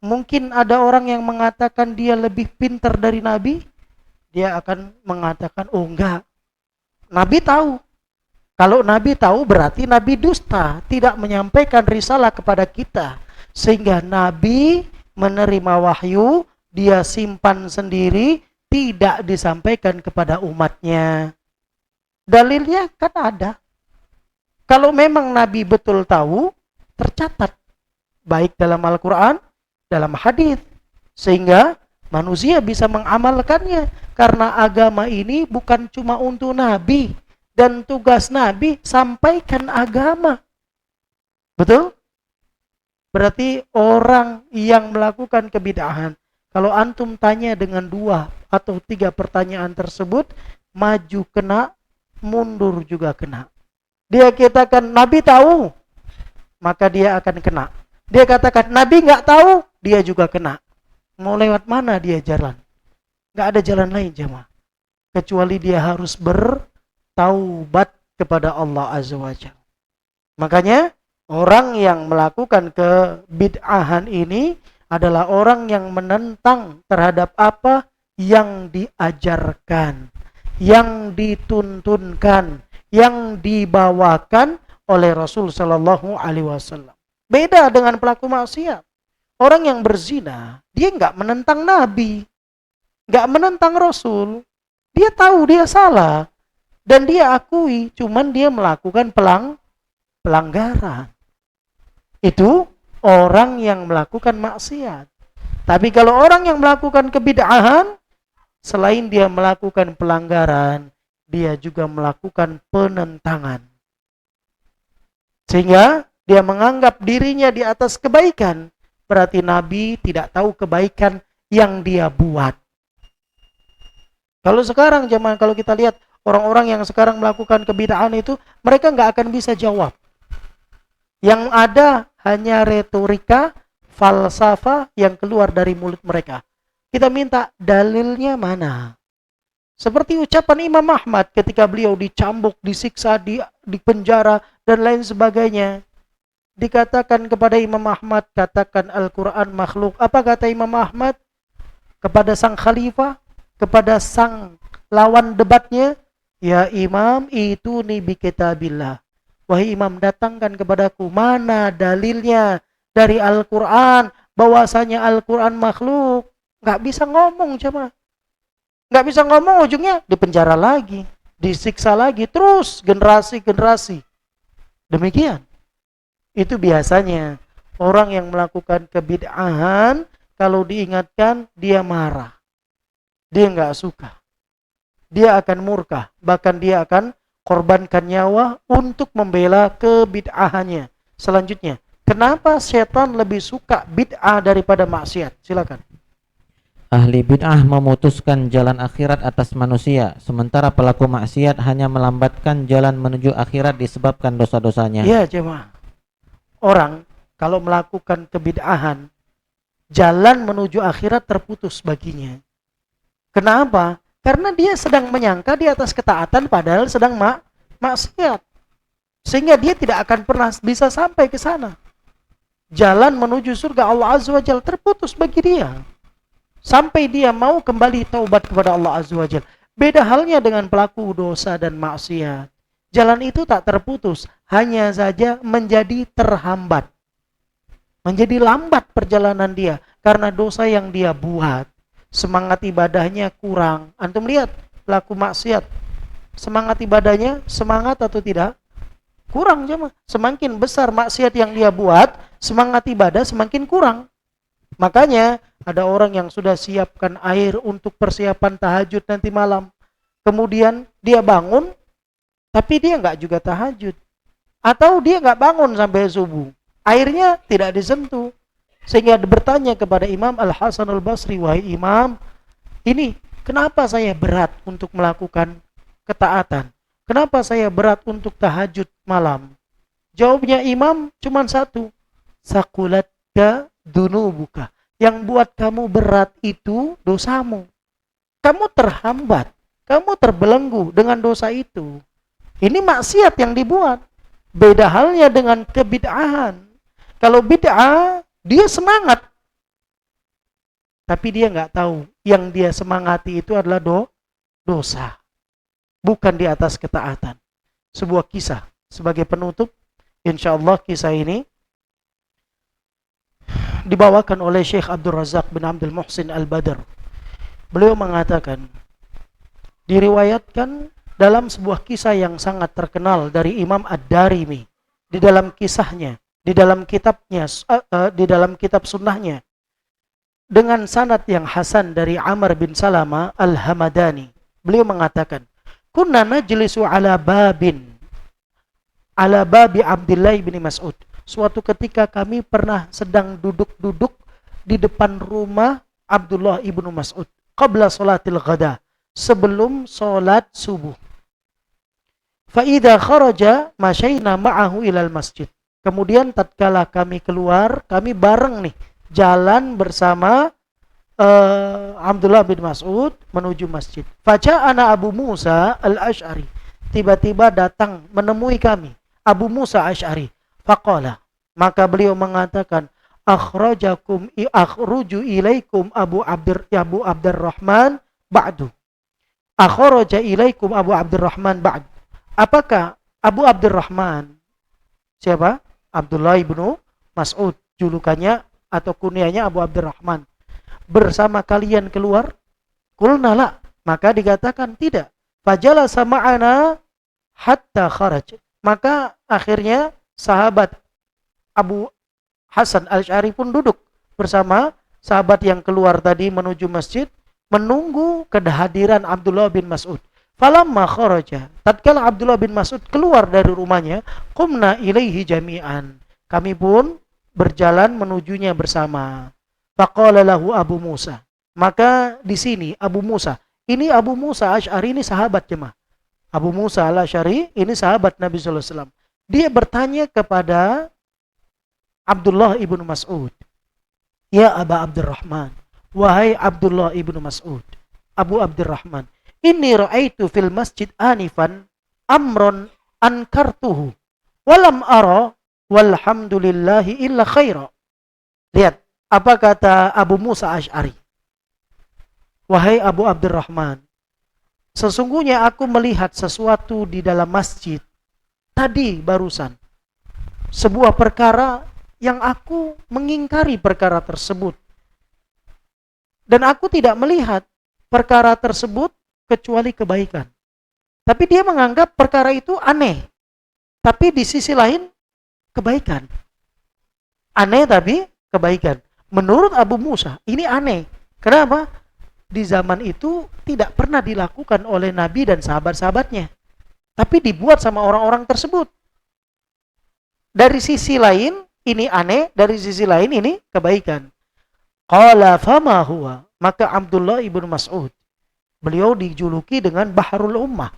Mungkin ada orang yang mengatakan dia lebih pintar dari Nabi, dia akan mengatakan, oh enggak, Nabi tahu. Kalau Nabi tahu berarti Nabi dusta, tidak menyampaikan risalah kepada kita. Sehingga Nabi menerima wahyu, dia simpan sendiri, tidak disampaikan kepada umatnya. Dalilnya kan ada. Kalau memang Nabi betul tahu, tercatat. Baik dalam Al-Quran, dalam hadis, sehingga manusia bisa mengamalkannya. Karena agama ini bukan cuma untuk Nabi, dan tugas Nabi sampaikan agama. Betul? Berarti orang yang melakukan kebid'ahan, kalau antum tanya dengan 2 atau 3 pertanyaan tersebut, maju kena, mundur juga kena. Dia katakan Nabi tahu, maka dia akan kena. Dia katakan Nabi nggak tahu, dia juga kena. Mau lewat mana dia jalan? Nggak ada jalan lain jemaah, kecuali dia harus bertaubat kepada Allah Azza wa Jalla. Makanya orang yang melakukan kebid'ahan ini adalah orang yang menentang terhadap apa yang diajarkan, yang dituntunkan, yang dibawakan oleh Rasul Shallallahu Alaihi Wasallam. Beda dengan pelaku maksiat. Orang yang berzina, dia nggak menentang Nabi, nggak menentang Rasul. Dia tahu dia salah dan dia akui, cuman dia melakukan pelanggaran. Itu orang yang melakukan maksiat. Tapi kalau orang yang melakukan kebid'ahan, selain dia melakukan pelanggaran, dia juga melakukan penentangan. Sehingga dia menganggap dirinya di atas kebaikan. Berarti Nabi tidak tahu kebaikan yang dia buat. Kalau sekarang zaman, kalau kita lihat orang-orang yang sekarang melakukan kebid'ahan itu, mereka nggak akan bisa jawab. Yang ada hanya retorika, falsafah yang keluar dari mulut mereka. Kita minta dalilnya mana? Seperti ucapan Imam Ahmad ketika beliau dicambuk, disiksa, di penjara, dan lain sebagainya. Dikatakan kepada Imam Ahmad, katakan Al-Quran makhluk. Apa kata Imam Ahmad? Kepada sang khalifah, kepada sang lawan debatnya, ya Imam, itu ni bi kitabillah. Wahai Imam, datangkan kepadaku mana dalilnya dari Al-Quran bahwasanya Al-Quran makhluk. Nggak bisa ngomong coba. Nggak bisa ngomong, ujungnya dipenjara lagi, disiksa lagi, terus generasi-generasi. Demikian. Itu biasanya orang yang melakukan kebid'ahan, kalau diingatkan dia marah. Dia nggak suka. Dia akan murka, bahkan dia akan korbankan nyawa untuk membela kebid'ahannya. Selanjutnya, kenapa setan lebih suka bid'ah daripada maksiat? Silakan.
Ahli bid'ah memutuskan jalan akhirat atas manusia, sementara pelaku maksiat hanya melambatkan jalan menuju akhirat disebabkan dosa-dosanya.
Ya jemaah, orang kalau melakukan kebid'ahan, jalan menuju akhirat terputus baginya. Kenapa? Karena dia sedang menyangka di atas ketaatan padahal sedang maksiat. Sehingga dia tidak akan pernah bisa sampai ke sana. Jalan menuju surga Allah Azza wa Jalla terputus bagi dia. Sampai dia mau kembali taubat kepada Allah Azza wa Jalla. Beda halnya dengan pelaku dosa dan maksiat. Jalan itu tak terputus, hanya saja menjadi terhambat. Menjadi lambat perjalanan dia karena dosa yang dia buat. Semangat ibadahnya kurang. Antum lihat pelaku maksiat, semangat ibadahnya semangat atau tidak? Kurang jemaah. Semakin besar maksiat yang dia buat, semangat ibadah semakin kurang. Makanya ada orang yang sudah siapkan air untuk persiapan tahajud nanti malam. Kemudian dia bangun, tapi dia nggak juga tahajud. Atau dia nggak bangun sampai subuh. Airnya tidak disentuh. Sehingga bertanya kepada Imam Al-Hasan Al-Basri, wahai Imam, ini kenapa saya berat untuk melakukan ketaatan? Kenapa saya berat untuk tahajud malam? Jawabnya Imam cuma satu, sakulatka dunubuka. Yang buat kamu berat itu dosamu. Kamu terhambat, kamu terbelenggu dengan dosa itu. Ini maksiat yang dibuat. Beda halnya dengan kebid'ahan. Kalau bid'ah, dia semangat, tapi dia nggak tahu yang dia semangati itu adalah dosa, bukan di atas ketaatan. Sebuah kisah sebagai penutup, insya Allah kisah ini dibawakan oleh Syekh Abdul Razak bin Abdul Muhsin Al-Badr. Beliau mengatakan, diriwayatkan dalam sebuah kisah yang sangat terkenal dari Imam Ad-Darimi di dalam kisahnya, di dalam kitabnya, di dalam kitab sunnahnya, dengan sanad yang hasan dari Amr bin Salama Al-Hamadani. Beliau mengatakan, kunna najlisu ala babi Abdullah bin Mas'ud. Suatu ketika kami pernah sedang duduk-duduk di depan rumah Abdullah ibnu Mas'ud qabla salatil ghada, sebelum salat subuh. Fa idza kharaja masyayna ma'ahu ilal masjid. Kemudian tatkala kami keluar, kami bareng nih jalan bersama Abdullah bin Mas'ud menuju masjid. Faja'ana Abu Musa Al-Asy'ari. Tiba-tiba datang menemui kami Abu Musa Asy'ari. Faqala, maka beliau mengatakan, akhruju ilaikum Abu Abdurrahman ba'du. Akhraja ilaikum Abu Abdurrahman ba'du. Apakah Abu Abdurrahman, siapa? Abdullah ibnu Mas'ud, julukannya atau kunyahnya Abu Abdurrahman, bersama kalian keluar? Qulna la, maka dikatakan tidak. Fajalasa ma'ana hatta kharaj. Maka akhirnya sahabat Abu Hasan Al-Asy'ari pun duduk bersama sahabat yang keluar tadi menuju masjid, menunggu kehadiran Abdullah bin Mas'ud. Falamma kharaja, tatkala Abdullah bin Mas'ud keluar dari rumahnya, qumna ilaihi jami'an. Kami pun berjalan menujunya bersama. Faqala lahu Abu Musa. Maka di sini Abu Musa, ini Abu Musa Asy'ari ini sahabat jemaah. Abu Musa Al-Asy'ari ini sahabat Nabi sallallahu alaihi wasallam. Dia bertanya kepada Abdullah ibnu Mas'ud, "Ya Aba Abdurrahman, wahai Abdullah ibnu Mas'ud, Abu Abdurrahman, inni ra'aitu fil masjid anifan amron ankartuhu walam ara walhamdulillahi illa khaira." Lihat apa kata Abu Musa Asy'ari. Wahai Abu Abdurrahman, sesungguhnya aku melihat sesuatu di dalam masjid tadi barusan. Sebuah perkara yang aku mengingkari perkara tersebut. Dan aku tidak melihat perkara tersebut kecuali kebaikan. Tapi dia menganggap perkara itu aneh. Tapi di sisi lain kebaikan. Aneh tapi kebaikan. Menurut Abu Musa ini aneh. Kenapa? Di zaman itu tidak pernah dilakukan oleh Nabi dan sahabat-sahabatnya. Tapi dibuat sama orang-orang tersebut. Dari sisi lain ini aneh, dari sisi lain ini kebaikan. Qala fama huwa, maka Abdullah ibnu Mas'ud, beliau dijuluki dengan Bahrul Ummah,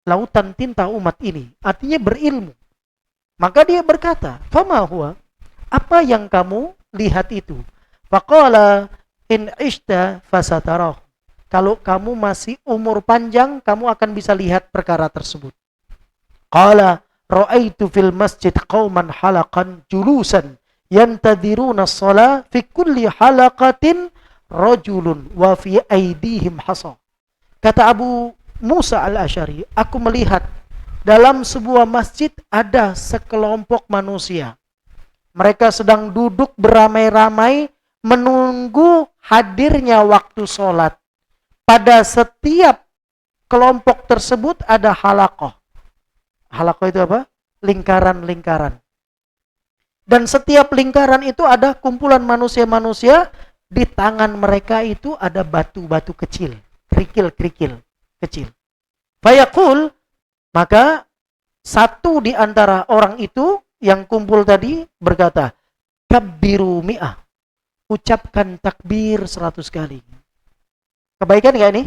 lautan tinta umat ini, artinya berilmu. Maka dia berkata, fama huwa, apa yang kamu lihat itu? Faqala in ishta fasatarah, kalau kamu masih umur panjang, kamu akan bisa lihat perkara tersebut. Qala ra'aitu fil masjid qauman halaqan julusan yantadiruna as-shalah fi kulli halaqatin rajulun wa fi aydihim hasa. Kata Abu Musa Al-Asy'ari, aku melihat dalam sebuah masjid ada sekelompok manusia. Mereka sedang duduk beramai-ramai menunggu hadirnya waktu sholat. Pada setiap kelompok tersebut ada halaqah. Halaqah itu apa? Lingkaran-lingkaran. Dan setiap lingkaran itu ada kumpulan manusia-manusia, di tangan mereka itu ada batu-batu kecil, kerikil-kerikil kecil. Fayaqul, maka satu di antara orang itu yang kumpul tadi berkata, kabbiru mi'ah, ucapkan takbir 100 kali. Kebaikan enggak ini?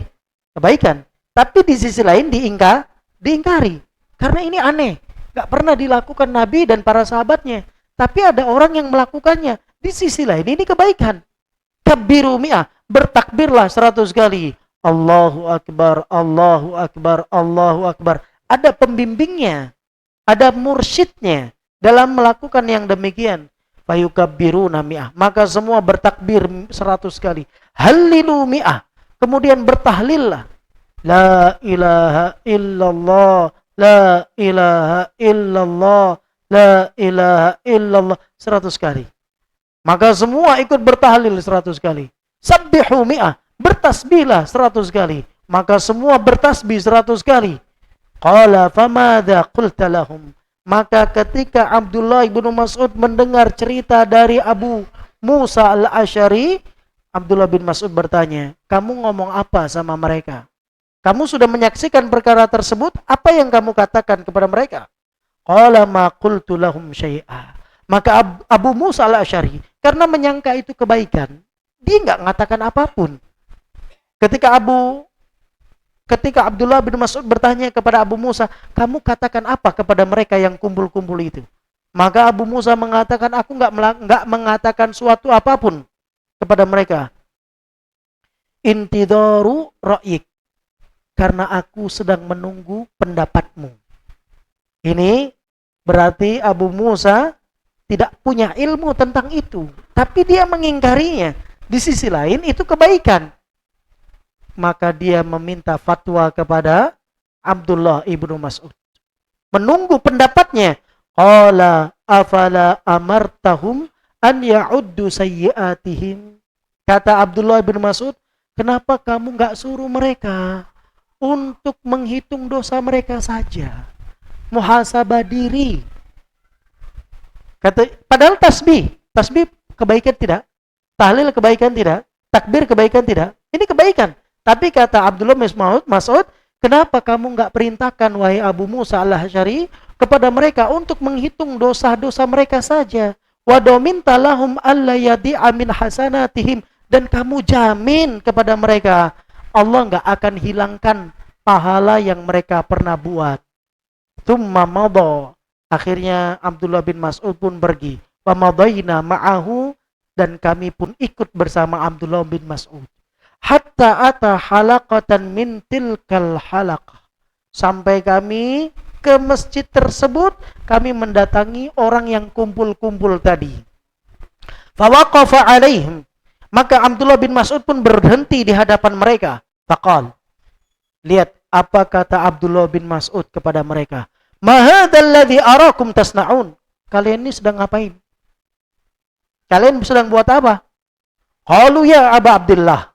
Kebaikan. Tapi di sisi lain diingkari. Karena ini aneh. Enggak pernah dilakukan Nabi dan para sahabatnya. Tapi ada orang yang melakukannya. Di sisi lain ini kebaikan. Kabbiru mi'ah, bertakbirlah 100 kali. Allahu Akbar, Allahu Akbar, Allahu Akbar. Ada pembimbingnya. Ada mursyidnya dalam melakukan yang demikian. Fayukabbiruna mi'ah, maka semua bertakbir 100 kali. Hallilu mi'ah, kemudian bertahlillah. La ilaha illallah, la ilaha illallah, la ilaha illallah 100 kali. Maka semua ikut bertahlil 100 kali. Sabbihu mi'ah, bertasbihlah 100 kali. Maka semua bertasbih 100 kali. Qala famadha qulta lahum, maka ketika Abdullah ibnu Mas'ud mendengar cerita dari Abu Musa Al-Asy'ari, Abdullah bin Mas'ud bertanya, kamu ngomong apa sama mereka? Kamu sudah menyaksikan perkara tersebut, apa yang kamu katakan kepada mereka? Qala ma qultu lahum syai'a. Maka Abu Musa Al-Asy'ari, karena menyangka itu kebaikan, dia enggak mengatakan apapun. Ketika Abdullah bin Mas'ud bertanya kepada Abu Musa, kamu katakan apa kepada mereka yang kumpul-kumpul itu? Maka Abu Musa mengatakan, aku enggak mengatakan suatu apapun kepada mereka. Intidaru ra'yik, karena aku sedang menunggu pendapatmu. Ini berarti Abu Musa tidak punya ilmu tentang itu. tapi dia mengingkarinya. Di sisi lain itu kebaikan. Maka dia meminta fatwa kepada Abdullah ibnu Mas'ud. Menunggu pendapatnya. Qala afala amartahum an ya'uddu sayyi'atihim. Kata Abdullah bin Mas'ud, kenapa kamu nggak suruh mereka untuk menghitung dosa mereka saja? Muhasabah diri. Padahal tasbih kebaikan tidak? Tahlil kebaikan tidak? Takbir kebaikan tidak? Ini kebaikan. Tapi kata Abdullah bin Mas'ud, kenapa kamu nggak perintahkan wahai Abu Musa al-Asy'ari kepada mereka untuk menghitung dosa-dosa mereka saja? Wa dominta lahum alla yadi'a min hasanatihim, dan kamu jamin kepada mereka Allah nggak akan hilangkan pahala yang mereka pernah buat. Tsumma madha. Akhirnya Abdullah bin Mas'ud pun pergi. Wa madayna ma'ahu, dan kami pun ikut bersama Abdullah bin Mas'ud. Hatta ata halaqatan min tilkal halaqah. Sampai kami ke masjid tersebut, kami mendatangi orang yang kumpul-kumpul tadi. Fawaqafa alaihim. Maka Abdullah bin Mas'ud pun berhenti di hadapan mereka. Faqal. Lihat apa kata Abdullah bin Mas'ud kepada mereka. Ma hadzal ladzi arakum tasna'un. Kalian ini sedang ngapain? Kalian sedang buat apa? Qalu ya Aba Abdullah.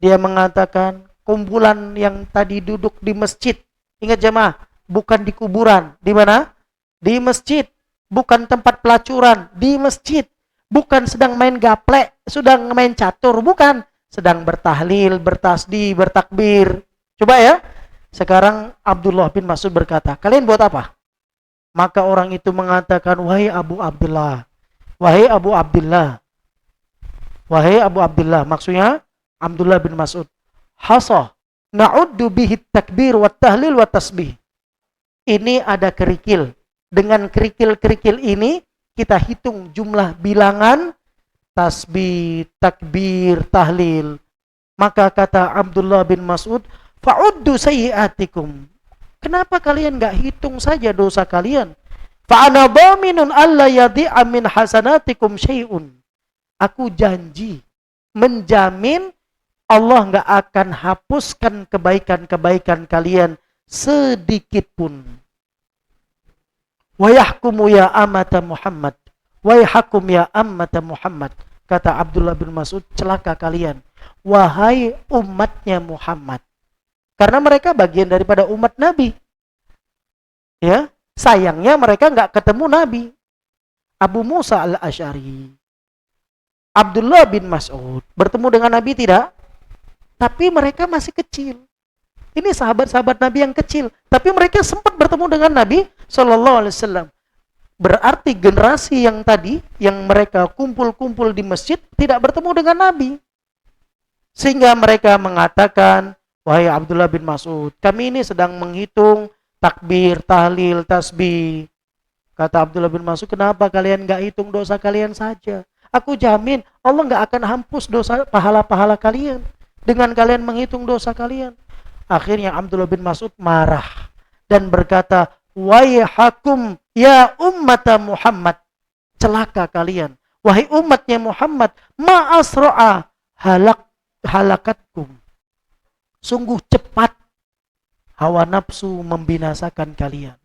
Dia mengatakan, kumpulan yang tadi duduk di masjid. Ingat jemaah, bukan di kuburan. Di mana? Di masjid. Bukan tempat pelacuran, di masjid. Bukan sedang main gaplek, sedang main catur, bukan. Sedang bertahlil, bertasbih, bertakbir. Coba ya. Sekarang Abdullah bin Mas'ud berkata, kalian buat apa? Maka orang itu mengatakan, wahai Abu Abdullah. Wahai Abu Abdullah. Wahai Abu Abdullah. Maksudnya Abdullah bin Mas'ud. Hasa na'uddu bihi takbir wa tahlil wa tasbih. Ini ada kerikil. Dengan kerikil-kerikil ini kita hitung jumlah bilangan tasbih, takbir, tahlil. Maka kata Abdullah bin Mas'ud, fa'uddu sayyi'atikum. Kenapa kalian enggak hitung saja dosa kalian? Fa'ana dhaminun alla yadhi'a min hasanatikum syai'un. Aku janji, menjamin Allah enggak akan hapuskan kebaikan-kebaikan kalian sedikit pun. Wa yahkumu ya amata Muhammad. Wa yahkum ya amata Muhammad. Kata Abdullah bin Mas'ud, celaka kalian, wahai umatnya Muhammad. Karena mereka bagian daripada umat Nabi. Ya, sayangnya mereka nggak ketemu Nabi. Abu Musa al-Asy'ari, Abdullah bin Mas'ud bertemu dengan Nabi tidak? Tapi mereka masih kecil. Ini sahabat-sahabat Nabi yang kecil, tapi mereka sempat bertemu dengan Nabi Shallallahu Alaihi Wasallam. Berarti generasi yang tadi, yang mereka kumpul-kumpul di masjid, tidak bertemu dengan Nabi. Sehingga mereka mengatakan, wahai Abdullah bin Mas'ud, kami ini sedang menghitung takbir, tahlil, tasbih. Kata Abdullah bin Mas'ud, kenapa kalian nggak hitung dosa kalian saja? Aku jamin Allah nggak akan hapus dosa pahala-pahala kalian dengan kalian menghitung dosa kalian. Akhirnya Abdullah bin Mas'ud marah dan berkata, waihakum ya ummata Muhammad, celaka kalian, wahai umatnya Muhammad, ma asra'a halakatkum. Sungguh cepat hawa nafsu membinasakan kalian.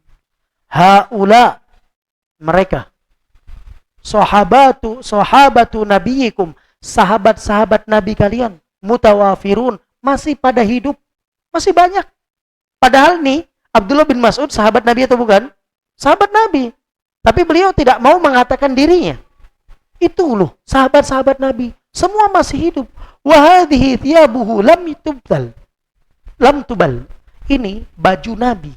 Haula, mereka, sahabatu nabiyikum, sahabat-sahabat nabi kalian, mutawafirun, masih pada hidup, masih banyak. Padahal nih Abdullah bin Mas'ud sahabat Nabi atau bukan? Sahabat Nabi. Tapi beliau tidak mau mengatakan dirinya. Itu loh sahabat-sahabat Nabi, semua masih hidup. Wa hadhihi thiyabuhu lam tubal. Ini baju Nabi,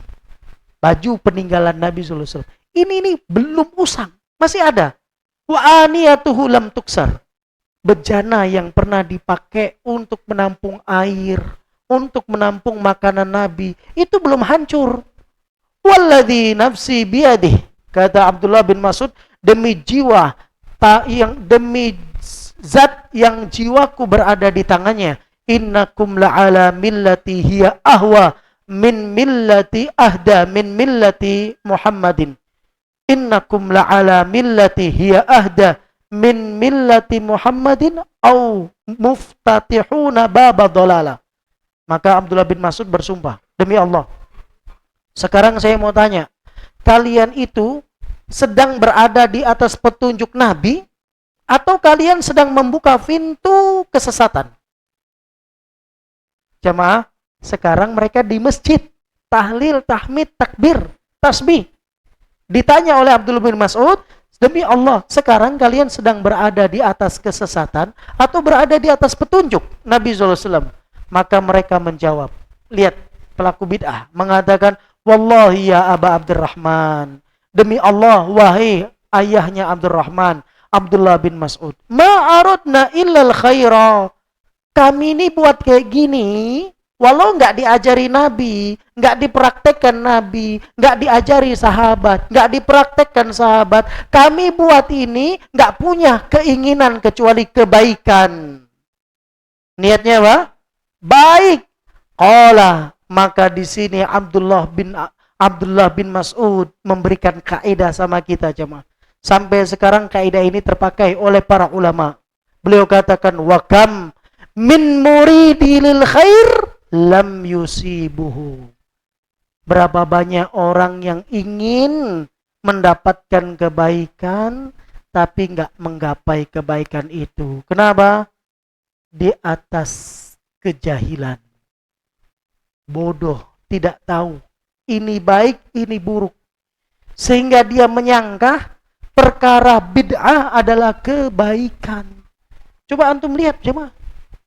baju peninggalan Nabi sallallahu alaihi wasallam. Ini belum usang, masih ada. Wa aniyatuhu lam tuksar. Bejana yang pernah dipakai untuk menampung air, untuk menampung makanan Nabi, itu belum hancur. Walladzi nafsi biyadih, kata Abdullah bin Mas'ud, demi jiwa demi zat yang jiwaku berada di tangannya, innakum la'ala millati hiya ahwa min millati ahda min millati Muhammadin. Innakum la'ala millati hiya ahda min millati Muhammadin au muftatihuna baba dhalala. Maka Abdullah bin Mas'ud bersumpah, demi Allah, sekarang saya mau tanya, kalian itu sedang berada di atas petunjuk Nabi atau kalian sedang membuka pintu kesesatan? Jemaah, sekarang mereka di masjid, tahlil, tahmid, takbir, tasbih. Ditanya oleh Abdullah bin Mas'ud, demi Allah, sekarang kalian sedang berada di atas kesesatan atau berada di atas petunjuk Nabi SAW? Maka mereka menjawab, lihat pelaku bid'ah mengatakan, wallahi ya Aba Abdurrahman, demi Allah wahai ayahnya Abdurrahman, Abdullah bin Mas'ud, ma aradna illal khaira. Kami ini buat kayak gini, walau nggak diajari Nabi, nggak dipraktekkan Nabi, nggak diajari sahabat, nggak dipraktekkan sahabat, kami buat ini nggak punya keinginan kecuali kebaikan. Niatnya apa? Baik. Qala, maka di sini Abdullah bin Mas'ud memberikan kaidah sama kita, jemaah. Sampai sekarang kaidah ini terpakai oleh para ulama. Beliau katakan, wa kam min muridi lil khair lam yusibuhu. Berapa banyak orang yang ingin mendapatkan kebaikan tapi nggak menggapai kebaikan itu. Kenapa? Di atas kejahilan. Bodoh, tidak tahu ini baik, ini buruk. Sehingga dia menyangka perkara bid'ah adalah kebaikan. Coba antum lihat, jemaah.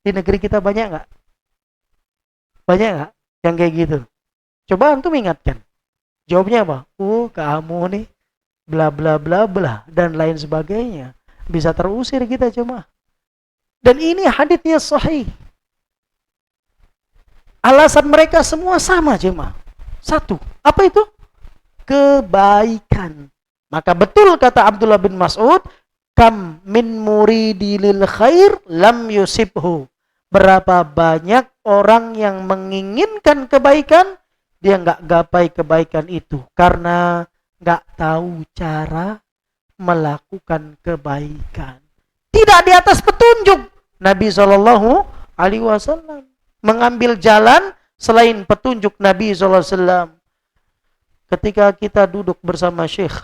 Di negeri kita banyak nggak? Banyak nggak yang kayak gitu? Coba antum ingatkan. Jawabnya apa? Oh, kamu nih bla bla bla bla dan lain sebagainya. Bisa terusir kita, jemaah. Dan ini haditsnya sahih. Alasan mereka semua sama, jemaah. Satu, apa itu? Kebaikan. Maka betul kata Abdullah bin Mas'ud, kam min muridi lil khair lam yusibhu. Berapa banyak orang yang menginginkan kebaikan, dia nggak gapai kebaikan itu karena nggak tahu cara melakukan kebaikan. Tidak di atas petunjuk Nabi Shallallahu Alaihi Wasallam, mengambil jalan selain petunjuk Nabi Shallallahu Alaihi Wasallam. Ketika kita duduk bersama Syekh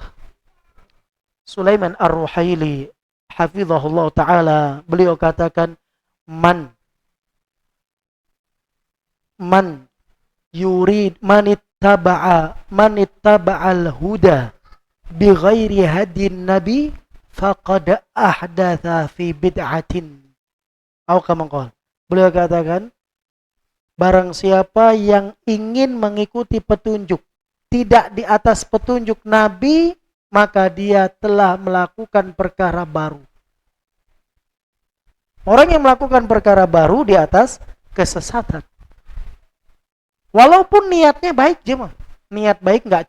Sulaiman Ar-Ruhaili, hafizahullah taala, beliau katakan, man yurid manittaba'al huda bi ghairi hadin nabi faqad ahdatha fi bid'atin. Atau kama qala. Beliau katakan, barang siapa yang ingin mengikuti petunjuk tidak di atas petunjuk Nabi, maka dia telah melakukan perkara baru. Orang yang melakukan perkara baru di atas kesesatan. Walaupun niatnya baik, jemaah. Niat baik nggak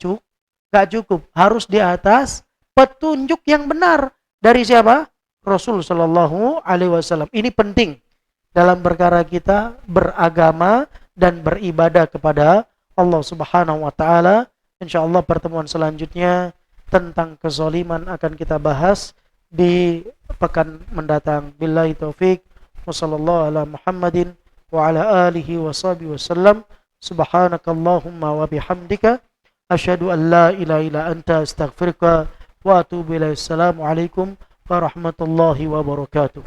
cukup. Harus di atas petunjuk yang benar. Dari siapa? Rasul Shallallahu Alaihi Wasallam. Ini penting dalam perkara kita beragama dan beribadah kepada Allah Subhanahu Wa Taala. Insyaallah pertemuan selanjutnya tentang kezaliman akan kita bahas di pekan mendatang. Billahi taufik. Wassallallahu ala Muhammadin wa ala alihi wa sahbihi wasallam. Subhanakallahumma wa bihamdika asyhadu an la ilaha illa anta astaghfiruka wa atubu ilaik. Assalamualaikum warahmatullahi wabarakatuh.